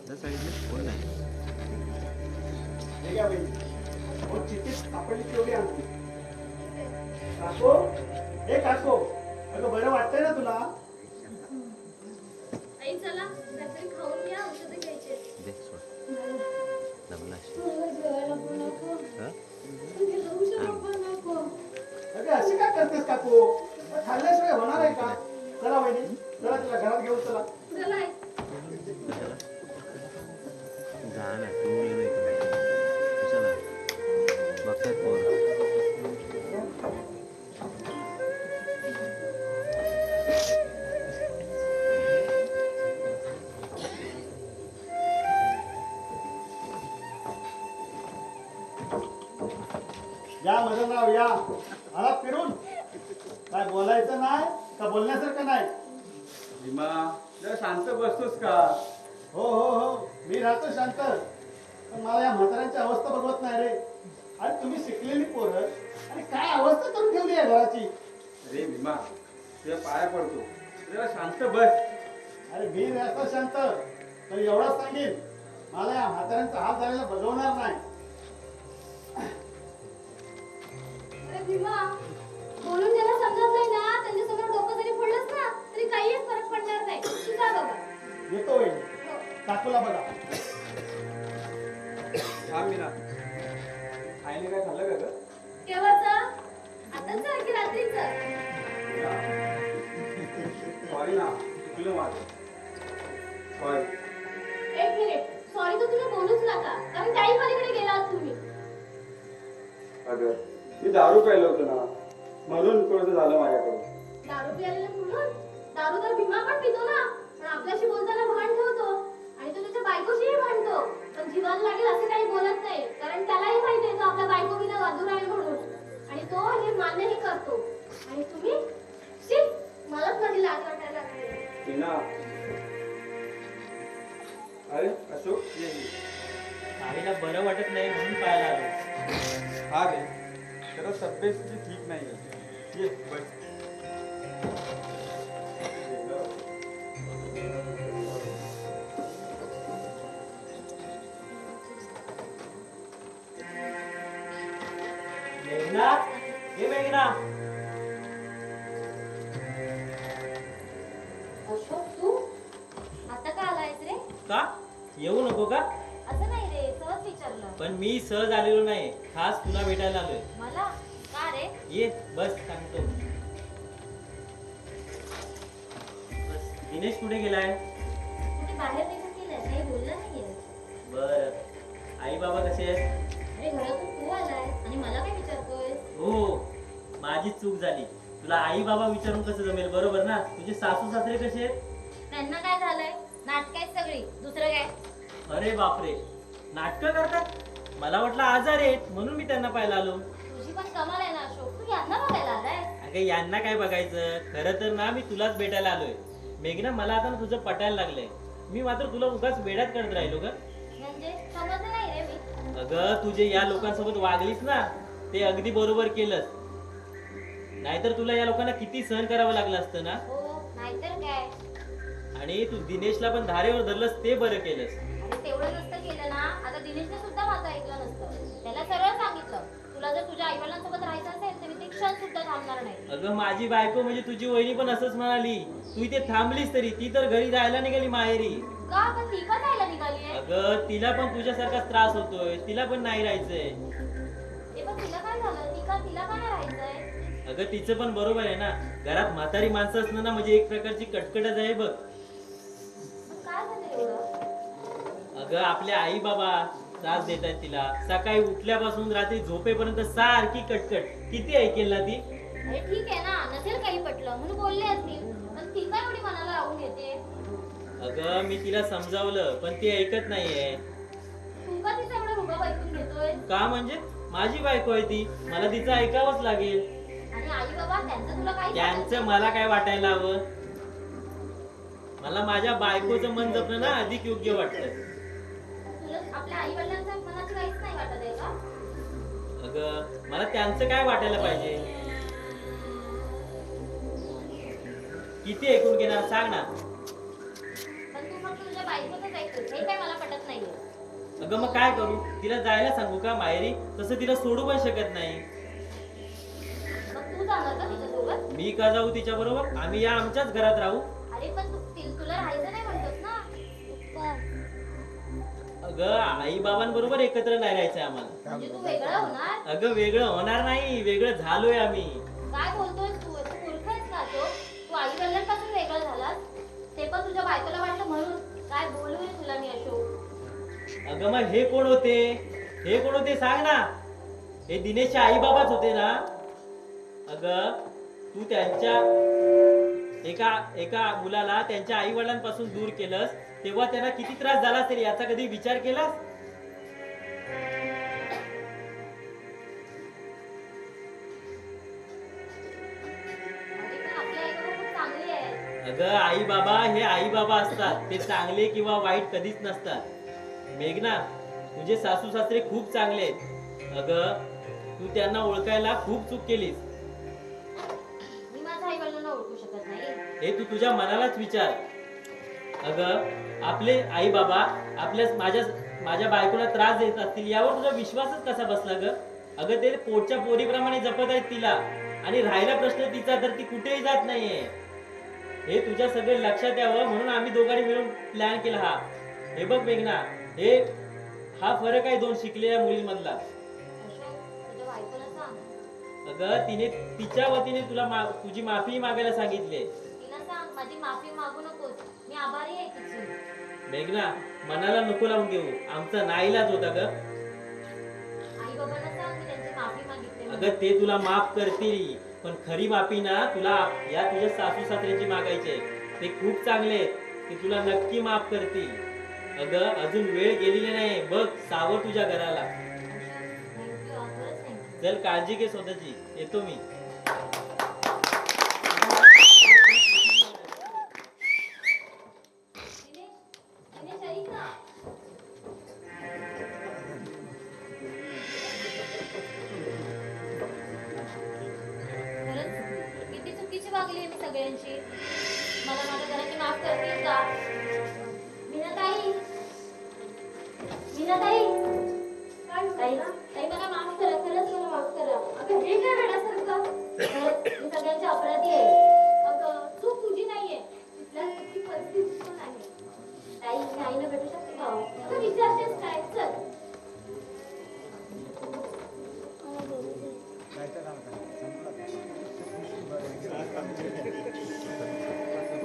जा सांगितलं कोण नाही हे घ्या बाई. हो, चिठ्ठीत सापडली तेवढी आणते. काको, हे काको, अगं बरं वाटतंय ना तुला? आई चला काहीतरी खाऊन घ्या, औषधं घ्यायचे. दे सोड जमला मला जेवायला पण नको. हा मला औषधं पण नको. अगं अशी काय करतेस काकू? खाल्ल्याशिवाय होणार आहे का? चला वहिनी, चला तुला घरात घेऊन चला. चला आई. कशाला जा ना पिऊन ये नाही कशाला बघतायत पोर या मदनराव या, आला फिरून. काय बोलायचं नाही का बोलण्यासारखं नाही? भीमा जरा शांत बसतोस का? हो हो हो, मी राहतो शांत. पण मला या म्हाताऱ्यांची अवस्था बघवत नाही रे. आणि तुम्ही शिकलेली पोरं आणि काय अवस्था करून ठेवली आहे घराची. अरे भीमा तुझ्या पाया पडतो, जरा शांत बस. अरे मी राहतो शांत, तर एवढंच सांगेन, मला या म्हाताऱ्यांचा हात झालेला बघवणार नाही. अरे भीमा, बोलून ज्याला समजत नाही ना त्यांच्यासमोर डोकं जरी फोडलंस ना तरी काहीच फरक पडणार नाही. तू जा बाबा. येतो वहिनी, काकूला बघा. थांब मीना, आईने काय खाल्लं का ग? केव्हाचं? आताच जा की रात्रीचं? सॉरी ना, चुकलं माझं. सॉरी. एक मिनिट, सॉरी तर तुम्ही बोलूच नका, कारण काही पलीकडे गेला आहात तुम्ही. अगं मी दारू प्यायलो होतो ना, म्हणून थोडंसं झालं माझ्याकडून. दारू प्यायलेलं म्हणून? दारू तर भीमा पण पितो ना, पण आपल्याशी बोलताना भान ठेवतो आणि तो त्याच्या बायकोशीही भांडतो. पण जीवाला लागेल असं काही बोलत नाही, कारण त्यालाही माहिती आहे तो आपल्या बायको विना अधूर आहे म्हणून, आणि तो हे मान्यही करतो. आणि तुम्ही शी, मलाच माझी लाज वाटायला लागली. मीना, अरे अशोक ये ये. आईला बरं वाटत नाही म्हणून पाहायला आलो. हा रे, जरा तब्येत तुझी ठीक नाही ये बस. मेघना, हे मेघना. अशोक तू आता का आलायस रे? का येऊ नको का? असं नाही रे, सहज विचारलं. पण मी सहज आलेलो नाही, खास तुला भेटायला आलोय. मला का रे? ये बस सांगतो. बस, दिनेश कुठे गेलाय? कुठे बाहेर निघून गेलाय? काही बोलला नाहीये. बर, आई बाबा कसे आहेत? अरे घरातून तू आलाय आणि मला काय विचारतोय? हो, माझी चूक झाली. तुला आई बाबा विचारून कसं जमेल, बरोबर ना? तुझे सासू सासरे कसे आहेत? त्यांना काय झालंय? नाटक आहेत सगळी, दुसरं काय? अरे बापरे, नाटकं करतात? मला वाटलं आजार आहेत म्हणून मी त्यांना पाहायला आलो. तुझी पण कमाल आहे ना अशोक, तू यांना बघायला आलाय? अगं यांना काय बघायचं, खरं तर ना मी तुलाच भेटायला आलोय. मेघना, मला आता ना तुझं पटायला लागलंय. मी मात्र तुला उगाच वेड्यात करत राहिलो ग. म्हणजे समजलं नाही रे मी. अगं तू जे या लोकांसोबत वागलीस ना ते अगदी बरोबर केलंस. नाहीतर तुला या लोकांना किती सहन करावं लागलं असतं ना. हो, नाहीतर काय. आणि तू दिनेशला पण धारेवर धरलंस ते बरं केलंस. अरे तेवढं नसतं केलं ना, आता दिनेशने सुद्धा माझं ऐकलं नसतं. त्याला सरळ सांगितलं, तुला जर तुझ्या आईवडिलांसोबत राहायचं असेल तर मी ते क्षण सुद्धा थांबणार नाही. अगं माझी बायको म्हणजे तुझी वहिनी पण असंच म्हणाली. तू इथे थांबलीस तरी ती तर घरी जायला निघाली माहेरी. का? पण ती का जायला निघाली आहे? अगं तिला पण तुझ्यासारखाच त्रास होतोय, तिला पण नाही राहायचंय. ते पण तिला काय झालं? तिला का नाही राहायचंय? अगं तिचं पण बरोबर आहे ना, घरात म्हातारी माणसं असणं ना म्हणजे एक प्रकारची कटकटच आहे बघ. पण काय झालं एवढं? अगं आपले आई बाबा त्रास देत आहेत तिला. सकाळी उठल्यापासून रात्री झोपेपर्यंत सारखी कटकट. किती ऐकेल ना ती? अरे ठीक आहे ना, नसेल काही पटलं म्हणून बोलले असतील, पण ती काय एवढी मनाला लावून घेते? अगं मी तिला समजावलं पण ती ऐकत नाहीये. तू का तिचा एवढा रुबाब ऐकून घेतोय? का म्हणजे माझी बायको आहे ती, मला तिचं ऐकावंच लागेल. आणि आई बाबा त्यांचं तुला काही त्यांचं मला काय वाटायला हवं? मला माझ्या बायकोचं मन जपणं ना अधिक योग्य वाटतं. तुला आपल्या आई वडिलांच्या मनात काहीच नाही वाटत आहे का? अगं मला त्यांचं काय वाटायला पाहिजे? किती ऐकून घेणार सांग ना. पण तू फक्त तुझ्या बायकोचंच ऐकतोस हे काय मला पटत नाहीये. अगं मग काय करू, तिला जायला सांगू का माहेरी? तसं तिला सोडू पण शकत नाही. मग तू जाणार का तिच्यासोबत? मी का जाऊ तिच्या बरोबर? आम्ही या आमच्याच घरात राहू. अरे पण तुला राहायचं नाही म्हणतोस ना. अगं आई बाबांबरोबर एकत्र नाही राहायचंय आम्हाला. म्हणजे तू वेगळं होणार? अगं वेगळं होणार नाही, वेगळं झालोय आम्ही. काय बोलतोयस तू मूर्ख आहेस का तू आई वडिलांपासून वेगळा झालास ते पण तुझ्या बायकोला वाटलं म्हणून. काय बोलू रे तुला मी अशोक. अगं मग हे कोण होते? हे कोण होते सांग ना. हे दिनेशचे आई बाबाच होते ना. अगं तू त्यांच्या एका मुलाला त्यांच्या आई वडिलांपासून दूर केलंस तेव्हा त्यांना किती त्रास झाला असेल याचा कधी विचार केलास? अरे पण आपली आई बाबा खूप चांगली आहे. अगं आई बाबा हे आई बाबा असतात, ते चांगले किंवा वाईट कधीच नसतात. मेघना, तुझे सासू सासरे खूप चांगले आहेत. अगं तू त्यांना ओळखायला खूप चूक केलीस. मी माझ्या आई वडिलांना ओळखू शकत नाही. हे तू तुझ्या मनालाच विचार. अगं आपले आई बाबा माझ्या बायकोला त्रास देत असतील यावर तुझा विश्वासच कसा बसला ग? अगं ते पोटच्या पोरीप्रमाणे जपत आहेत तिला, आणि राहिला प्रश्न तिचा तर ती कुठेही जात नाहीये. हे तुझ्या सगळे लक्षात यावं म्हणून आम्ही दोघांनी मिळून प्लॅन केला हा. हे बघ मेघना, हा फरक आहे दोन शिकलेल्या मुलींमधला. अशोक तुझ्या बायकोला सांग. अगं तिने तिच्या वतीने तुझी माफी मागायला सांगितले. तिला सांग माझी माफी मागू नकोस. मी आभारी आहे तिची. मेघना, मनाला नको लावून घेऊ, आमचा नाईलाज होता ग. आई बाबांना सांग मी त्यांची माफी मागितली. अगं ते तुला माफ करतील, पण खरी माफी ना तुला या तुझ्या सासू सासऱ्यांची मागायचे. ते खूप चांगले आहेत, ते तुला नक्की माफ करतील. अगं अजून वेळ गेलेली नाही, बघ सावं तुझ्या घराला. थँक्यू खरंच थँक्यू. चल काळजी घे स्वतःची, येतो मी. दिनेश ऐक ना. खरंच किती चुकीची वागली आहे मी सगळ्यांची. मला माझ्या घराची माफ करतील का? मीनाताई ताई ताई मला माफ करा. खरंच मला माफ करा. अगं हे काय वेड्यासारखं. खरंच मी सगळ्यांची अपराधी आहे. अगं चूक तुझी नाहीये, तिथल्या ती परिस्थिती पण आहे. ताई मी आईला भेटू शकते का? अगं विचारतेस काय? चल.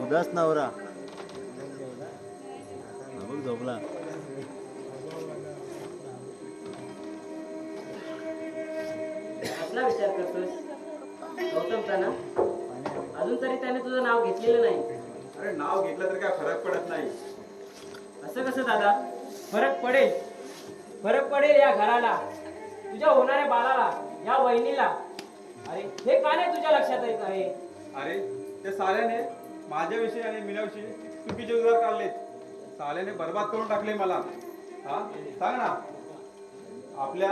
उदास नवरा बघ झोपला. कसला विचार करतोस गौतमचा ना? अजून तरी त्याने तुझं नाव घेतलेलं नाही. अरे नाव घेतलं तर काय फरक पडत नाही. असं कसं दादा? फरक पडेल या घराला, तुझ्या होणाऱ्या बाळाला, या वहिनीला. अरे हे का नाही तुझ्या लक्षात येत आहे? अरे त्या साल्याने माझ्याविषयी आणि मीनाविषयी चुकीचे उद्गार काढलेत. साल्याने बर्बाद करून टाकले मला. हा सांग ना, आपल्या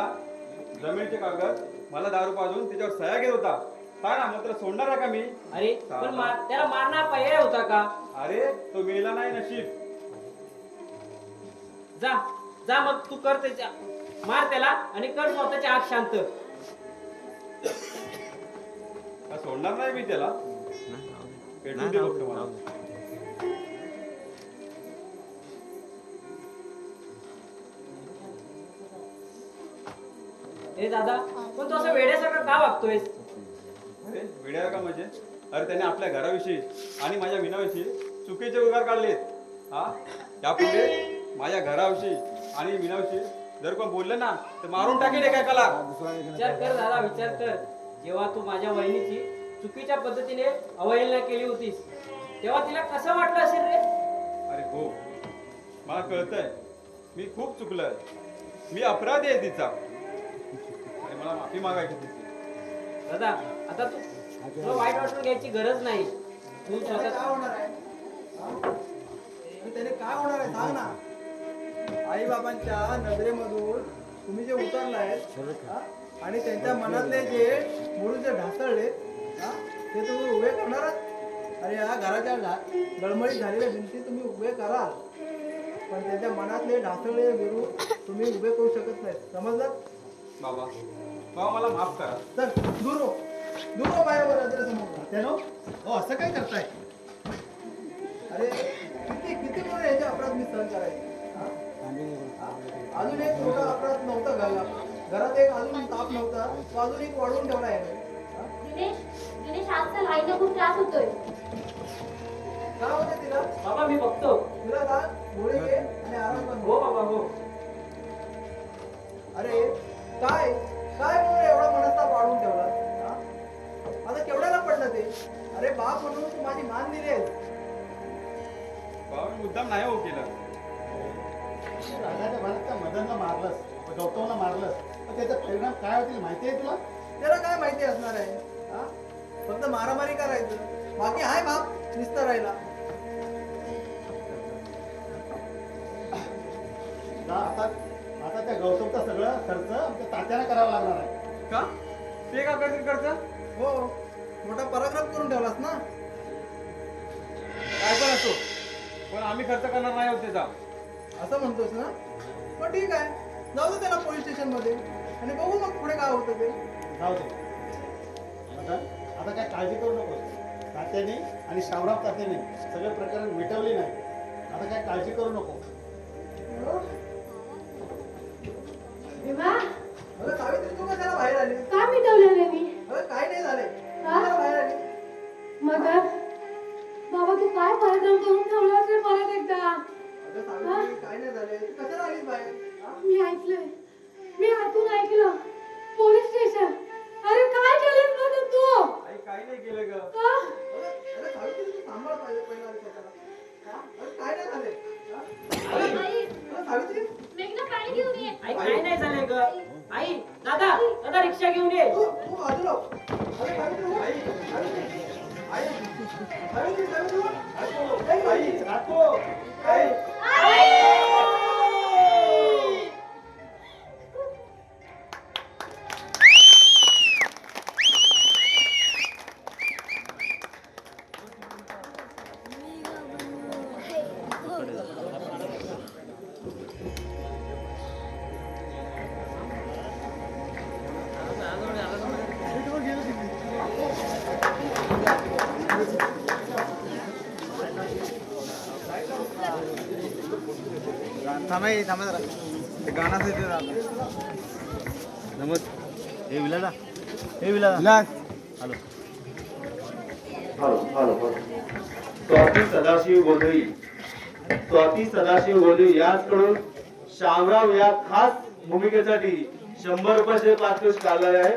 जमिनीचे कागद मला दारू पाजून त्याच्यावर सह्या घेत होता. सांग ना, मग त्याला सोडणार आहे का मी? अरे पण त्याला मारणार पर्याय होता का? अरे तो मेला नाही, नशीब. जा मग तू कर त्याच्या, मार त्याला आणि कर स्वतःची आग शांत. सोडणार नाही मी त्याला. भेटून दे फक्त मला. हे दादा पण तू असं वेड्यासारखं का वागतोयस? अरे वेड्या का म्हणजे? अरे त्याने आपल्या घराविषयी आणि माझ्या मीनाविषयी चुकीचे उद्गार काढलेत. हा यापुढे माझ्या घराविषयी आणि मीनाविषयी जर कोण बोललं ना तर मारून टाकेल एकाला. विचार कर दादा, विचार कर. जेव्हा तू माझ्या वहिनीची चुकीच्या पद्धतीने अवहेलना केली होतीस तेव्हा तिला कसं वाटलं असेल रे? अरे हो, मला कळतंय मी खूप चुकलोय. मी अपराधी आहे तिचा आणि मला माफी मागायची तिची. दादा आता तुला वाईट वाटून घ्यायची गरज नाही. तू त्याने स्वतः काय होणार आहे? हा? त्याने काय होणार आहे सांग ना. आई बाबांच्या नजरेमधून तुम्ही जे उतरलाय आणि त्यांच्या मनातले जे मुरुड जे ढासळले ते तुम्ही उभे करणार. अरे या घराच्या गळमळीत झालेल्या भिंती तुम्ही उभे कराल, पण त्याच्या मनातले ढासळले विरू तुम्ही उभे करू शकत नाही. समजलं? बाबा बाबा मला माफ करा. चल दूर हो, दूर हो माझ्यावर नजरेसमोर. त्यानो हो असं काय करताय? अरे किती किती मोठे याचे अपराध मी सहन करायचे. हा? अजून एक मोठा अपराध नव्हता घालला, घरात एक अजून ताप नव्हता, तो अजून एक वाढवून ठेवला आहे. दिनेश आजकाल आईला खूप त्रास होतोय. काय होते तिला? बाबा मी बघतो. तिला सांग गोळी घे आणि आराम कर. हो बाबा हो. अरे काय काय म्हणून एवढा मनस्ताप वाढवून ठेवला? हा? आता केवढ्याला पडलं ते? अरे बाप म्हणून तू माझी मान दिलीस. बाबा मी मुद्दाम नाही हो केलं. राजाच्या भारतच्या मदनला मारलंस, गौतमला मारलंस, तर त्याचा परिणाम काय होतील माहिती आहे तुला? त्याला काय माहिती असणार आहे? हा? फक्त मारामारी करायचं, बाकी आहे बाप निस्तर राहिला. आता त्या गौतमचा सगळं खर्च आमच्या तात्याला करावा लागणार आहे. का ते का करतील खर्च? हो मोठा पराक्रम करून ठेवलास ना. काय पण असो, पण आम्ही खर्च करणार नाही होत त्याचा. असं म्हणतोस ना? मग ठीक आहे, जाऊ दे त्याला पोलीस स्टेशन मध्ये आणि बघू मग पुढे काय होतं ते. जाऊ दे. आता काय काळजी करू नकोस. तात्याने आणि शामराव तात्याने सगळे प्रकरण मिटवले नाही. आता काय काळजी करू नको. तेव्हा अगं सावित्री तू कशाला बाहेर आली? का मिटवलं रे मी? अगं काय नाही झाले, हा? कशाला बाहेर आली? मदर बाबा तू काय पराक्रम करून ठेवलास रे परत एकदा? अगं सावित्री काय नाही झाले, तू कशाला आलीस बाहेर? हा? मी ऐकलंय, मी हातून ऐकलं. Police station. अरे काय केलंस मदर तू? आई काही नाही केलं ग. का? अरे सावित्री तू सांभाळ पाहिजे पहिला आधी स्वतःला. हा? अरे काय नाही झाले. हा? आई अरे सावित्री मेघना पाणी घेऊन ये. आई काय नाही झालंय ग. आई दादा दादा रिक्षा घेऊन ये. तू बाजूला हो. अरे सावित्री हो. सावित्री आई सावित्री सावित्री हो. आई राखो. आई थांबा जरा ते गाणं हे विलादा हे विलादा हॅलो. स्वाती सदाशिव गोंधळी याचकडून शामराव या खास भूमिकेसाठी 100 रुपयाचे पारितोषिक आलेले आहे.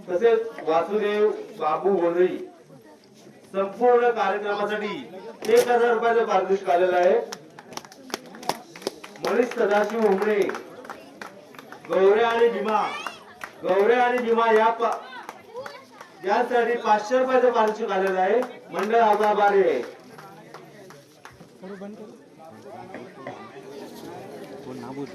तसेच वासुदेव बाबू गोंधळी संपूर्ण कार्यक्रमासाठी 1000 रुपयाचं पारितोषिक आलेलं आहे. मनीष सदाशिव हुमणे गौरे आणि भीमा यासाठी 500 रुपयाचं पारितोषिक आलेलं आहे. मंडळ आभारी आहे. कोण नाबूद